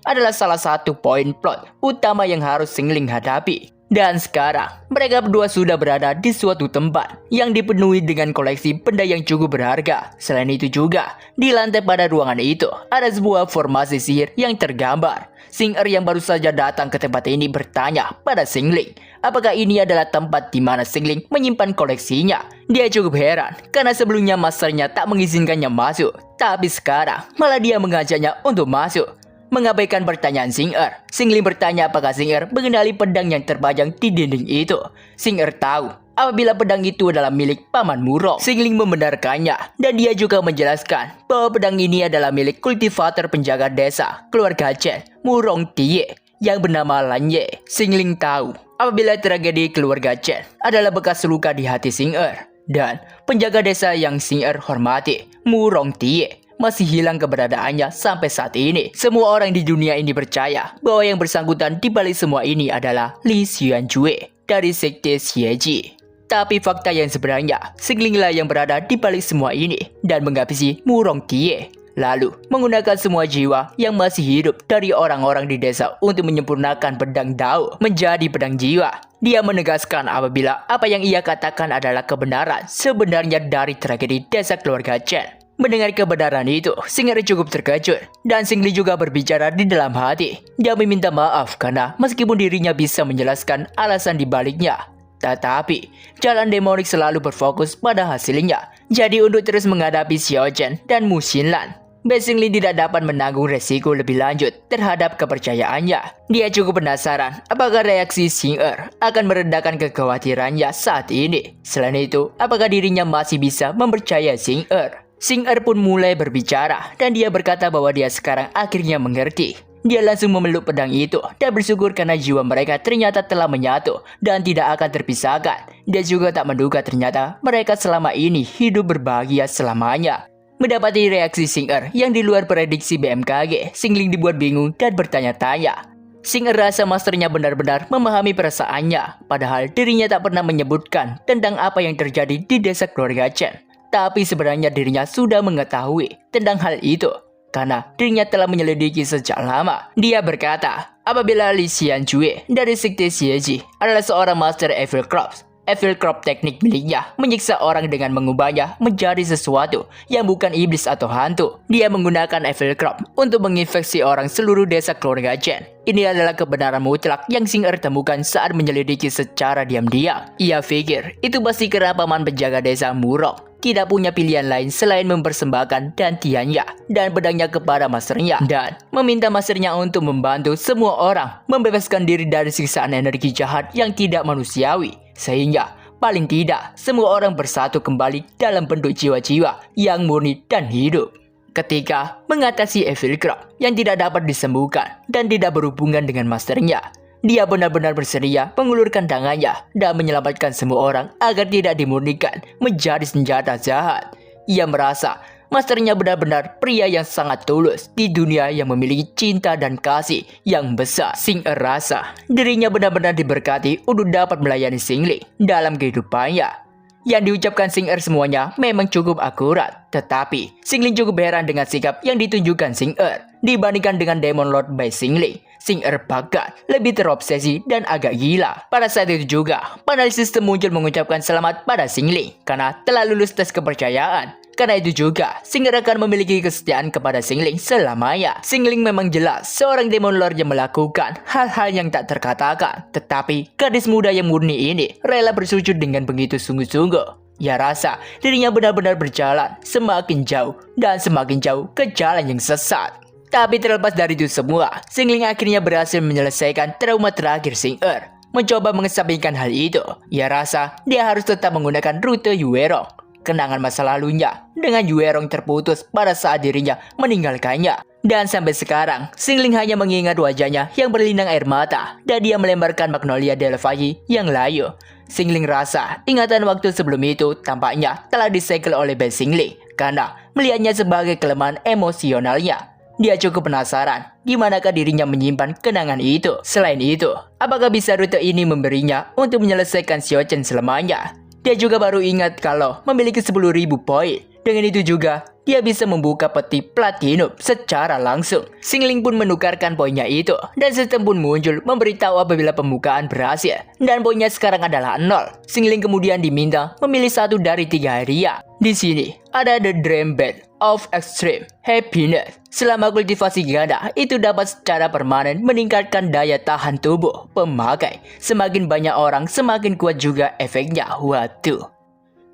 adalah salah satu poin plot utama yang harus Xing Ling hadapi. Dan sekarang, mereka berdua sudah berada di suatu tempat yang dipenuhi dengan koleksi benda yang cukup berharga. Selain itu juga, di lantai pada ruangan itu, ada sebuah formasi sihir yang tergambar. Xing-Er yang baru saja datang ke tempat ini bertanya pada Xingling, apakah ini adalah tempat di mana Xingling menyimpan koleksinya. Dia cukup heran, karena sebelumnya masternya tak mengizinkannya masuk. Tapi sekarang, malah dia mengajaknya untuk masuk. Mengabaikan pertanyaan Xing-Er, Xingling bertanya apakah Xing-Er mengenali pedang yang terpajang di dinding itu. Xing-Er tahu apabila pedang itu adalah milik Paman Murong. Xingling membenarkannya, dan dia juga menjelaskan bahwa pedang ini adalah milik kultivator penjaga desa keluarga Chen, Murong Tie, yang bernama Lan Ye. Xingling tahu apabila tragedi keluarga Chen adalah bekas luka di hati Xing-Er, dan penjaga desa yang Xing-Er hormati, Murong Tie, masih hilang keberadaannya sampai saat ini. Semua orang di dunia ini percaya bahwa yang bersangkutan di balik semua ini adalah Li Xuanjue dari sekte Xieji. Tapi fakta yang sebenarnya, Xinglinglah yang berada di balik semua ini dan menghabisi Murong Tie. Lalu, menggunakan semua jiwa yang masih hidup dari orang-orang di desa untuk menyempurnakan pedang Dao menjadi pedang jiwa. Dia menegaskan apabila apa yang ia katakan adalah kebenaran sebenarnya dari tragedi desa keluarga Chen. Mendengar kebenaran itu, Xing-Er cukup terkejut, dan Xingling juga berbicara di dalam hati. Dia meminta maaf karena meskipun dirinya bisa menjelaskan alasan dibaliknya, tetapi jalan demonik selalu berfokus pada hasilnya. Jadi untuk terus menghadapi Xiao Chen dan Mu Xinlan, Xingling tidak dapat menanggung resiko lebih lanjut terhadap kepercayaannya. Dia cukup penasaran apakah reaksi Xing-Er akan meredakan kekhawatirannya saat ini. Selain itu, apakah dirinya masih bisa mempercayai Xing-Er? Xing-Er pun mulai berbicara, dan dia berkata bahwa dia sekarang akhirnya mengerti. Dia langsung memeluk pedang itu dan bersyukur karena jiwa mereka ternyata telah menyatu dan tidak akan terpisahkan. Dia juga tak menduga ternyata mereka selama ini hidup berbahagia selamanya. Mendapati reaksi Xing-Er yang di luar prediksi BMKG, Xingling dibuat bingung dan bertanya-tanya. Xing-Er rasa masternya benar-benar memahami perasaannya, padahal dirinya tak pernah menyebutkan tentang apa yang terjadi di desa keluarga Chen. Tapi sebenarnya dirinya sudah mengetahui tentang hal itu, karena dirinya telah menyelidiki sejak lama. Dia berkata, apabila Li Xuanjue dari sekte Xieji adalah seorang master Evil Crop teknik miliknya menyiksa orang dengan mengubahnya menjadi sesuatu yang bukan iblis atau hantu. Dia menggunakan Evil Crop untuk menginfeksi orang seluruh desa keluarga Chen. Ini adalah kebenaran mutlak yang Xing-Er temukan saat menyelidiki secara diam-diam. Ia pikir itu pasti karena paman penjaga desa Murong tidak punya pilihan lain selain mempersembahkan dantiannya dan pedangnya kepada masternya, dan meminta masternya untuk membantu semua orang membebaskan diri dari siksaan energi jahat yang tidak manusiawi, sehingga paling tidak semua orang bersatu kembali dalam bentuk jiwa-jiwa yang murni dan hidup. Ketika mengatasi Evil Crop yang tidak dapat disembuhkan dan tidak berhubungan dengan masternya, dia benar-benar bersedia mengulurkan tangannya dan menyelamatkan semua orang agar tidak dimurnikan menjadi senjata jahat. Ia merasa masternya benar-benar pria yang sangat tulus di dunia yang memiliki cinta dan kasih yang besar. Xing-Er rasa dirinya benar-benar diberkati untuk dapat melayani Xingling dalam kehidupannya. Yang diucapkan Xing-Er semuanya memang cukup akurat, tetapi Xingling cukup heran dengan sikap yang ditunjukkan Xing-Er dibandingkan dengan Demon Lord by Xingling. Xing-Er bahkan lebih terobsesi dan agak gila. Pada saat itu juga, panelis sistem muncul mengucapkan selamat pada Xingling karena telah lulus tes kepercayaan. Karena itu juga, Xing-Er akan memiliki kesetiaan kepada Xingling selamanya. Xingling memang jelas seorang Demon Lord yang melakukan hal-hal yang tak terkatakan. Tetapi, gadis muda yang murni ini rela bersujud dengan begitu sungguh-sungguh. Ia rasa dirinya benar-benar berjalan semakin jauh dan semakin jauh ke jalan yang sesat. Tapi terlepas dari itu semua, Xingling akhirnya berhasil menyelesaikan trauma terakhir Xing-Er. Mencoba mengesampingkan hal itu, ia rasa dia harus tetap menggunakan rute Yuerong. Kenangan masa lalunya dengan Yuerong terputus pada saat dirinya meninggalkannya. Dan sampai sekarang, Xingling hanya mengingat wajahnya yang berlinang air mata dan dia melemparkan Magnolia Delphi yang layu. Xingling rasa ingatan waktu sebelum itu tampaknya telah disegel oleh Xingling karena melihatnya sebagai kelemahan emosionalnya. Dia cukup penasaran di manakah dirinya menyimpan kenangan itu. Selain itu, apakah bisa rute ini memberinya untuk menyelesaikan Xiao Chen selamanya? Dia juga baru ingat kalau memiliki 10.000 poin. Dengan itu juga, dia bisa membuka peti platinum secara langsung. Xingling pun menukarkan poinnya itu, dan sistem pun muncul memberitahu apabila pembukaan berhasil, dan poinnya sekarang adalah 0. Xingling kemudian diminta memilih satu dari 3 hadiah. Di sini ada The Dream Bed of Extreme Happiness. Selama kultivasi ganda, itu dapat secara permanen meningkatkan daya tahan tubuh pemakai. Semakin banyak orang, semakin kuat juga efeknya. Waduh.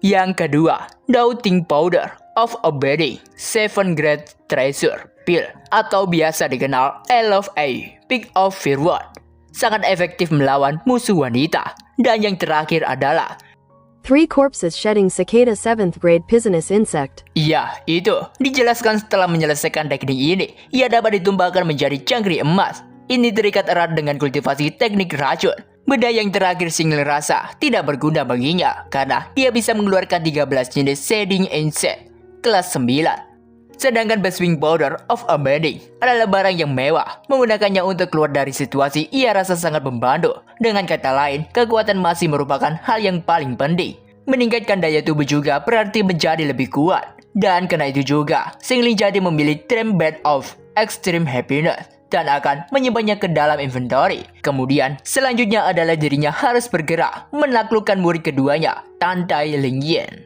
Yang kedua, Doubting Powder of Obeying 7 Great Treasure Pill, atau biasa dikenal LFA, Pick of Fearword. Sangat efektif melawan musuh wanita. Dan yang terakhir adalah 3 corpses shedding cicada 7th grade poisonous insect. Iya, itu. Dijelaskan setelah menyelesaikan teknik ini, ia dapat ditumbangkan menjadi cangkrik emas. Ini terikat erat dengan kultivasi teknik racun. Benda yang terakhir Xingling rasa tidak berguna baginya, karena dia bisa mengeluarkan 13 jenis shedding insect kelas 9. Sedangkan Bestwing Powder of Amending adalah barang yang mewah. Menggunakannya untuk keluar dari situasi, ia rasa sangat membantu. Dengan kata lain, kekuatan masih merupakan hal yang paling penting. Meningkatkan daya tubuh juga berarti menjadi lebih kuat. Dan karena itu juga, Xingling jadi memilih Dream Bed of Extreme Happiness dan akan menyimpannya ke dalam inventory. Kemudian, selanjutnya adalah dirinya harus bergerak menaklukkan murid keduanya, Tantai Lingyan.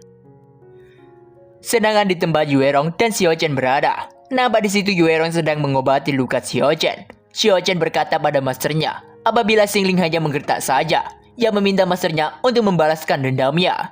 Sedangkan di tempat Yuerong dan Xiaochen berada, nampak di situ Yuerong sedang mengobati luka Xiaochen. Xiaochen berkata pada masternya, apabila Xingling hanya menggertak saja, ia meminta masternya untuk membalaskan dendamnya.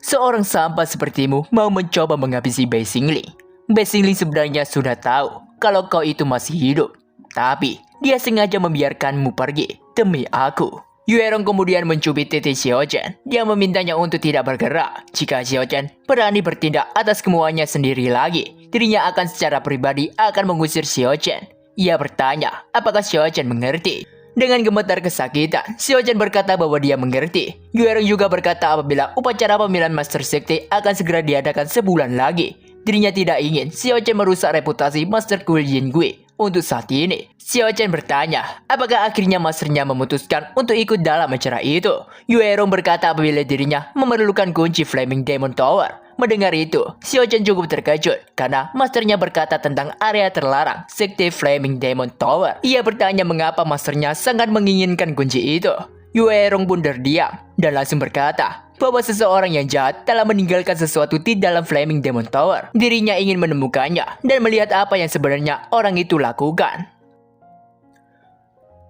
Seorang sampah sepertimu mau mencoba menghabisi Bei Xingling. Bei Xingling sebenarnya sudah tahu kalau kau itu masih hidup, tapi dia sengaja membiarkanmu pergi demi aku. Yuerong kemudian mencubit titik Xiaochen. Dia memintanya untuk tidak bergerak. Jika Xiaochen berani bertindak atas kemauannya sendiri lagi, dirinya akan secara pribadi akan mengusir Xiaochen. Ia bertanya, apakah Xiaochen mengerti? Dengan gemetar kesakitan, Xiaochen berkata bahwa dia mengerti. Yuerong juga berkata apabila upacara pemilihan Master Sekte akan segera diadakan sebulan lagi. Dirinya tidak ingin Xiaochen merusak reputasi Master Kuil Yingui. Untuk saat ini, Xiaochen bertanya, apakah akhirnya masternya memutuskan untuk ikut dalam acara itu? Yuerong berkata apabila dirinya memerlukan kunci Flaming Demon Tower. Mendengar itu, Xiaochen cukup terkejut karena masternya berkata tentang area terlarang Sekte Flaming Demon Tower. Ia bertanya mengapa masternya sangat menginginkan kunci itu. Yuerong pun terdiam dan langsung berkata bahwa seseorang yang jahat telah meninggalkan sesuatu di dalam Flaming Demon Tower. Dirinya ingin menemukannya dan melihat apa yang sebenarnya orang itu lakukan.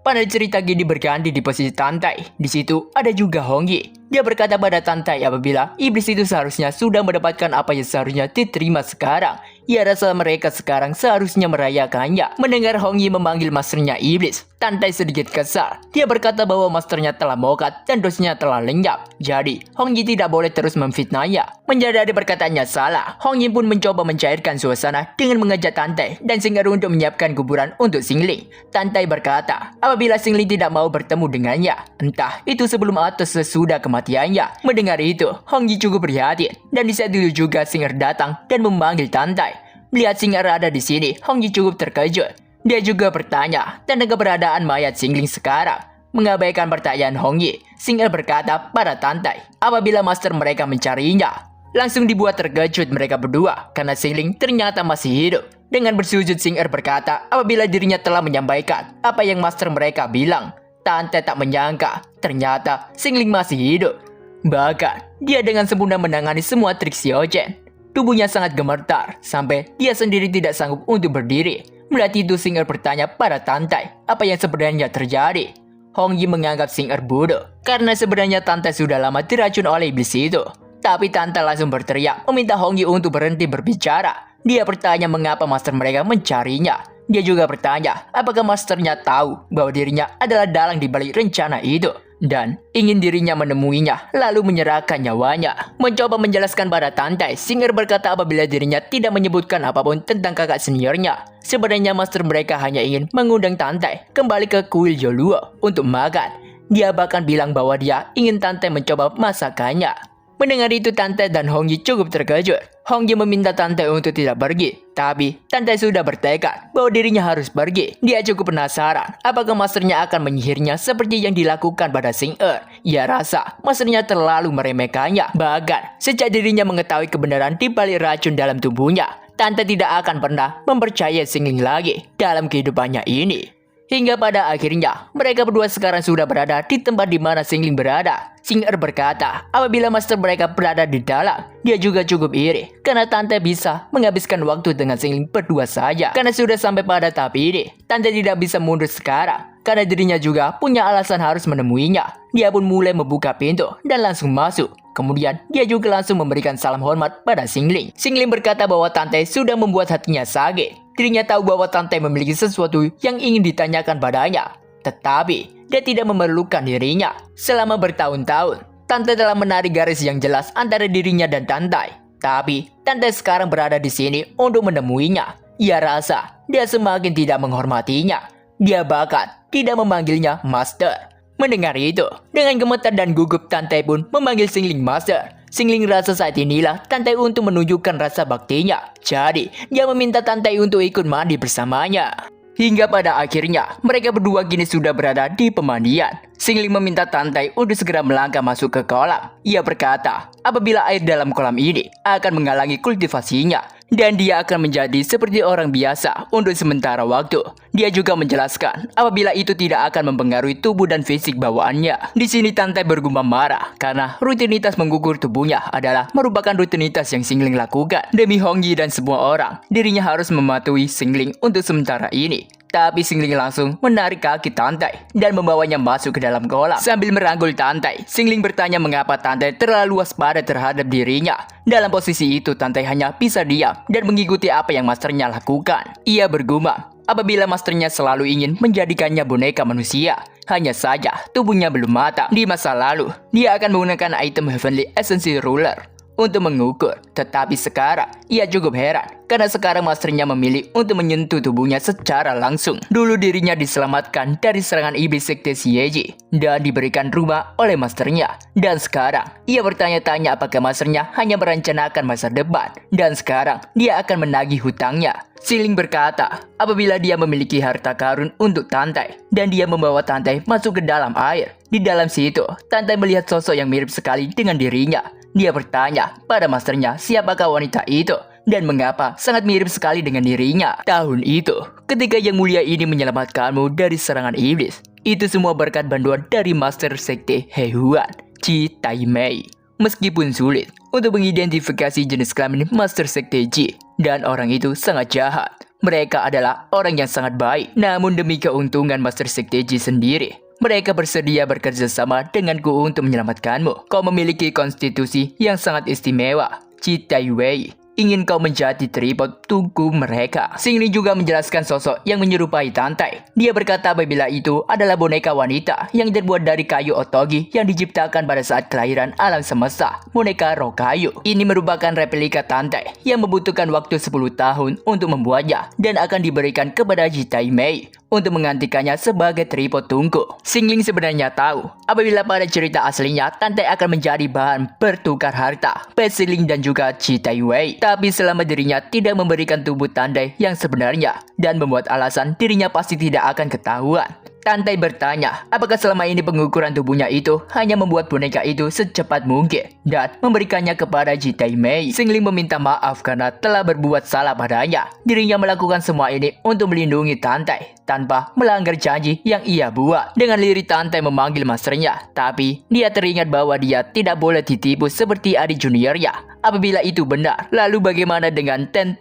Panel cerita gini berganti di posisi Tantai. Di situ ada juga Hongyi. Dia berkata pada Tantai apabila iblis itu seharusnya sudah mendapatkan apa yang seharusnya diterima sekarang. Ia rasa mereka sekarang seharusnya merayakannya. Mendengar Hongyi memanggil masternya iblis, Tantai sedikit kesal. Dia berkata bahwa masternya telah mokat dan dosnya telah lenyap. Jadi, Hongyi tidak boleh terus memfitnahnya. Menyadari perkataannya salah, Hongyi pun mencoba mencairkan suasana dengan mengajak Tantai dan Xing'er untuk menyiapkan kuburan untuk Xingling. Tantai berkata, apabila Xingling tidak mau bertemu dengannya, entah itu sebelum atau sesudah kematiannya. Mendengar itu, Hongyi cukup prihatin dan di saat itu juga Xing'er datang dan memanggil Tantai. Melihat Xing'er ada di sini, Hongyi cukup terkejut. Dia juga bertanya tentang keberadaan mayat Xingling sekarang. Mengabaikan pertanyaan Hongyi, Xing'er berkata pada Tantai apabila master mereka mencarinya. Langsung dibuat terkejut mereka berdua karena Xingling ternyata masih hidup. Dengan bersujud Xing'er berkata apabila dirinya telah menyampaikan apa yang master mereka bilang. Tantai tak menyangka ternyata Xingling masih hidup. Bahkan dia dengan sempurna menangani semua trik Xiaochen. Tubuhnya sangat gemetar sampai dia sendiri tidak sanggup untuk berdiri. Melihat itu Xing'er bertanya pada Tantai apa yang sebenarnya terjadi. Hongyi menganggap Xing'er bodoh karena sebenarnya Tantai sudah lama diracun oleh iblis itu. Tapi Tantai langsung berteriak meminta Hongyi untuk berhenti berbicara. Dia bertanya mengapa master mereka mencarinya. Dia juga bertanya apakah masternya tahu bahwa dirinya adalah dalang di balik rencana itu dan ingin dirinya menemuinya lalu menyerahkan nyawanya. Mencoba menjelaskan pada Tantai, Xing'er berkata apabila dirinya tidak menyebutkan apapun tentang kakak seniornya. Sebenarnya master mereka hanya ingin mengundang Tantai kembali ke kuil Yoluo untuk makan. Dia bahkan bilang bahwa dia ingin Tantai mencoba masakannya. Mendengar itu Tantai dan Hongyi cukup terkejut. Hongyi meminta Tante untuk tidak pergi. Tapi Tante sudah bertekad bahwa dirinya harus pergi. Dia cukup penasaran apakah masternya akan menyihirnya seperti yang dilakukan pada Xing-Er. Ia rasa masternya terlalu meremehkannya. Bahkan sejak dirinya mengetahui kebenaran di balik racun dalam tubuhnya, Tante tidak akan pernah mempercayai Xingling lagi dalam kehidupannya ini. Hingga pada akhirnya, mereka berdua sekarang sudah berada di tempat di mana Xingling berada. Xing-Er berkata, apabila master mereka berada di dalam, dia juga cukup iri karena Tante bisa menghabiskan waktu dengan Xingling berdua saja. Karena sudah sampai pada tahap ini, Tante tidak bisa mundur sekarang karena dirinya juga punya alasan harus menemuinya. Dia pun mulai membuka pintu dan langsung masuk. Kemudian dia juga langsung memberikan salam hormat pada Xingling. Xingling berkata bahwa Tante sudah membuat hatinya sakit. Dirinya tahu bahwa Tante memiliki sesuatu yang ingin ditanyakan padanya. Tetapi dia tidak memerlukan dirinya. Selama bertahun-tahun, Tante telah menarik garis yang jelas antara dirinya dan Tante. Tapi Tante sekarang berada di sini untuk menemuinya. Ia rasa dia semakin tidak menghormatinya. Dia bahkan tidak memanggilnya Master. Mendengar itu, dengan gemetar dan gugup Tante pun memanggil Xingling Master. Xingling rasa saat inilah Tante untuk menunjukkan rasa baktinya. Jadi, dia meminta Tante untuk ikut mandi bersamanya. Hingga pada akhirnya, mereka berdua kini sudah berada di pemandian. Xingling meminta Tante untuk segera melangkah masuk ke kolam. Ia berkata, apabila air dalam kolam ini akan menghalangi kultivasinya, dan dia akan menjadi seperti orang biasa untuk sementara waktu. Dia juga menjelaskan apabila itu tidak akan mempengaruhi tubuh dan fisik bawaannya. Di sini Tante bergumam marah karena rutinitas mengukur tubuhnya adalah merupakan rutinitas yang Xingling lakukan. Demi Hongyi dan semua orang, dirinya harus mematuhi Xingling untuk sementara ini. Tapi Xingling langsung menarik kaki Tante dan membawanya masuk ke dalam kolam. Sambil merangkul Tante, Xingling bertanya mengapa Tante terlalu waspada terhadap dirinya. Dalam posisi itu Tante hanya bisa diam dan mengikuti apa yang masternya lakukan. Ia bergumam apabila masternya selalu ingin menjadikannya boneka manusia. Hanya saja tubuhnya belum matang. Di masa lalu, dia akan menggunakan item Heavenly Essence Ruler untuk mengukur. Tetapi sekarang, ia cukup heran karena sekarang masternya memilih untuk menyentuh tubuhnya secara langsung. Dulu dirinya diselamatkan dari serangan iblis sekte Xieji dan diberikan rumah oleh masternya. Dan sekarang, ia bertanya-tanya apakah masternya hanya merencanakan masa depan. Dan sekarang, dia akan menagih hutangnya. Xingling berkata, apabila dia memiliki harta karun untuk Tante dan dia membawa Tante masuk ke dalam air. Di dalam situ, Tante melihat sosok yang mirip sekali dengan dirinya. Dia bertanya pada masternya siapakah wanita itu dan mengapa sangat mirip sekali dengan dirinya. Tahun itu, ketika Yang Mulia ini menyelamatkanmu dari serangan iblis, itu semua berkat bantuan dari Master Sekte Hehuan, Ji Taimei. Meskipun sulit untuk mengidentifikasi jenis kelamin Master Sekte Ji, dan orang itu sangat jahat. Mereka adalah orang yang sangat baik. Namun demi keuntungan Master Sekte Ji sendiri, mereka bersedia bekerja sama denganku untuk menyelamatkanmu. Kau memiliki konstitusi yang sangat istimewa. Ji Taiwei ingin kau menjadi tripod tunggu mereka. Xingling juga menjelaskan sosok yang menyerupai Tante. Dia berkata apabila itu adalah boneka wanita yang terbuat dari kayu otogi yang diciptakan pada saat kelahiran alam semesta. Boneka roh kayu. Ini merupakan replika Tante yang membutuhkan waktu 10 tahun untuk membuatnya dan akan diberikan kepada Ji Taimei untuk menggantikannya sebagai tripod tungku. Xingling sebenarnya tahu apabila pada cerita aslinya Tante akan menjadi bahan bertukar harta Xingling dan juga Ji Taiwei. Tapi selama dirinya tidak memberikan tubuh Tante yang sebenarnya dan membuat alasan dirinya pasti tidak akan ketahuan. Tante bertanya apakah selama ini pengukuran tubuhnya itu hanya membuat boneka itu secepat mungkin dan memberikannya kepada Ji Taimei. Xingling meminta maaf karena telah berbuat salah padanya. Dirinya melakukan semua ini untuk melindungi Tante tanpa melanggar janji yang ia buat. Dengan lirih Tante memanggil masternya, tapi dia teringat bahwa dia tidak boleh ditipu seperti adik juniornya. Apabila itu benar, lalu bagaimana dengan 10,000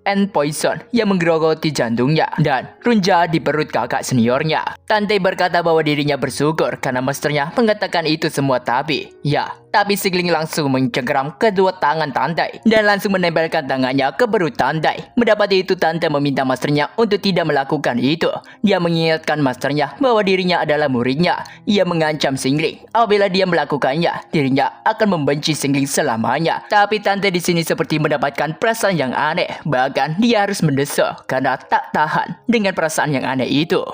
and poison yang menggerogoti jantungnya dan runja di perut kakak seniornya? Tante berkata bahwa dirinya bersyukur karena masternya mengatakan itu semua tapi Xingling langsung mencengkeram kedua tangan Tante dan langsung menempelkan tangannya ke perut Tante. Mendapati itu Tante meminta masternya untuk tidak melakukan itu. Dia mengingatkan masternya bahwa dirinya adalah muridnya. Ia mengancam Xingling apabila dia melakukannya, dirinya akan membenci Xingling selamanya. Tapi Tante di sini seperti mendapatkan perasaan yang aneh. Bahkan dia harus mendesak karena tak tahan dengan perasaan yang aneh itu.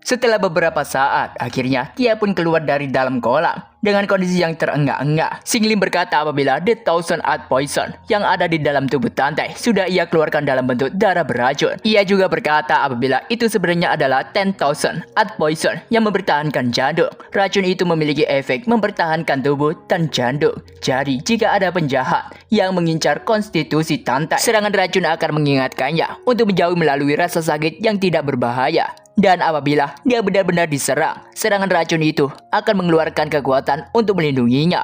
Setelah beberapa saat, akhirnya dia pun keluar dari dalam kolam. Dengan kondisi yang terengah-engah, Xingling berkata apabila The Thousand Art Poison yang ada di dalam tubuh Tante sudah ia keluarkan dalam bentuk darah beracun. Ia juga berkata apabila itu sebenarnya adalah 10,000 Art Poison yang mempertahankan jantung. Racun itu memiliki efek mempertahankan tubuh dan jantung. Jadi jika ada penjahat yang mengincar konstitusi Tante, serangan racun akan mengingatkannya untuk menjauh melalui rasa sakit yang tidak berbahaya. Dan apabila dia benar-benar diserang, serangan racun itu akan mengeluarkan kekuatan untuk melindunginya.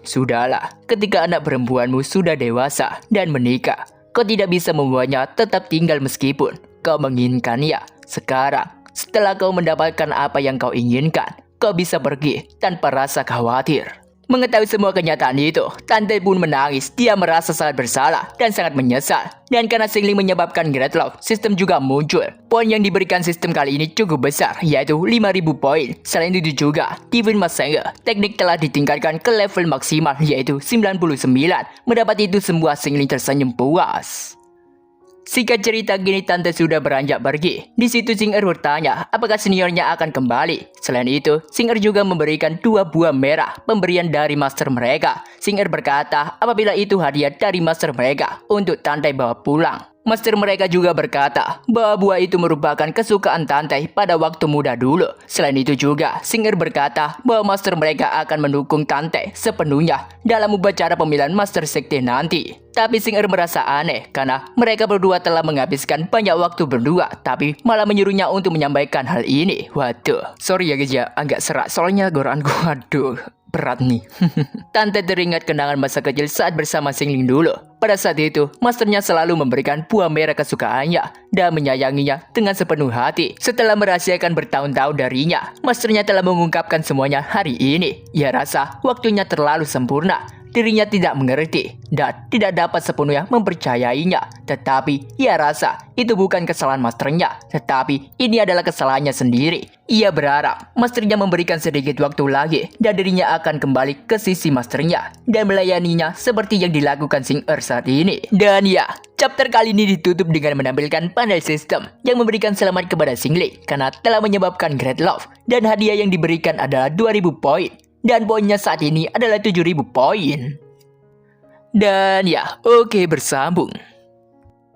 Sudahlah, ketika anak perempuanmu sudah dewasa dan menikah, kau tidak bisa membuatnya tetap tinggal meskipun kau menginginkannya. Sekarang, setelah kau mendapatkan apa yang kau inginkan, kau bisa pergi tanpa rasa khawatir. Mengetahui semua kenyataan itu, Tante pun menangis. Dia merasa sangat bersalah dan sangat menyesal. Dan karena Xingling menyebabkan Great Love, sistem juga muncul. Poin yang diberikan sistem kali ini cukup besar, yaitu 5.000 poin. Selain itu juga, Divine Massacre, teknik telah ditingkatkan ke level maksimal, yaitu 99. Mendapat itu semua, Xingling tersenyum puas. Singkat cerita gini, Tante sudah beranjak pergi. Di situ Xing'er bertanya apakah seniornya akan kembali. Selain itu, Xing'er juga memberikan 2 buah merah pemberian dari master mereka. Xing'er berkata apabila itu hadiah dari master mereka untuk Tante bawa pulang. Master mereka juga berkata bahwa buah itu merupakan kesukaan Tante pada waktu muda dulu. Selain itu juga, Xing'er berkata bahwa master mereka akan mendukung Tante sepenuhnya dalam upacara pemilihan master sekte nanti. Tapi Xing'er merasa aneh karena mereka berdua telah menghabiskan banyak waktu berdua, tapi malah menyuruhnya untuk menyampaikan hal ini. Waduh, sorry ya guys ya, agak serak soalnya goranku, waduh. Berat nih. Tante teringat kenangan masa kecil saat bersama Xingling dulu. Pada saat itu, masternya selalu memberikan buah merah kesukaannya dan menyayanginya dengan sepenuh hati. Setelah merahasiakan bertahun-tahun darinya, masternya telah mengungkapkan semuanya hari ini. Ia rasa waktunya terlalu sempurna. Dirinya tidak mengerti dan tidak dapat sepenuhnya mempercayainya. Tetapi ia rasa itu bukan kesalahan masternya, tetapi ini adalah kesalahannya sendiri. Ia berharap masternya memberikan sedikit waktu lagi dan dirinya akan kembali ke sisi masternya dan melayaninya seperti yang dilakukan Xing'er saat ini. Dan ya, chapter kali ini ditutup dengan menampilkan panel sistem yang memberikan selamat kepada Xingling karena telah menyebabkan Great Love, dan hadiah yang diberikan adalah 2.000 poin. Dan poinnya saat ini adalah 7.000 poin. Dan ya, oke, bersambung.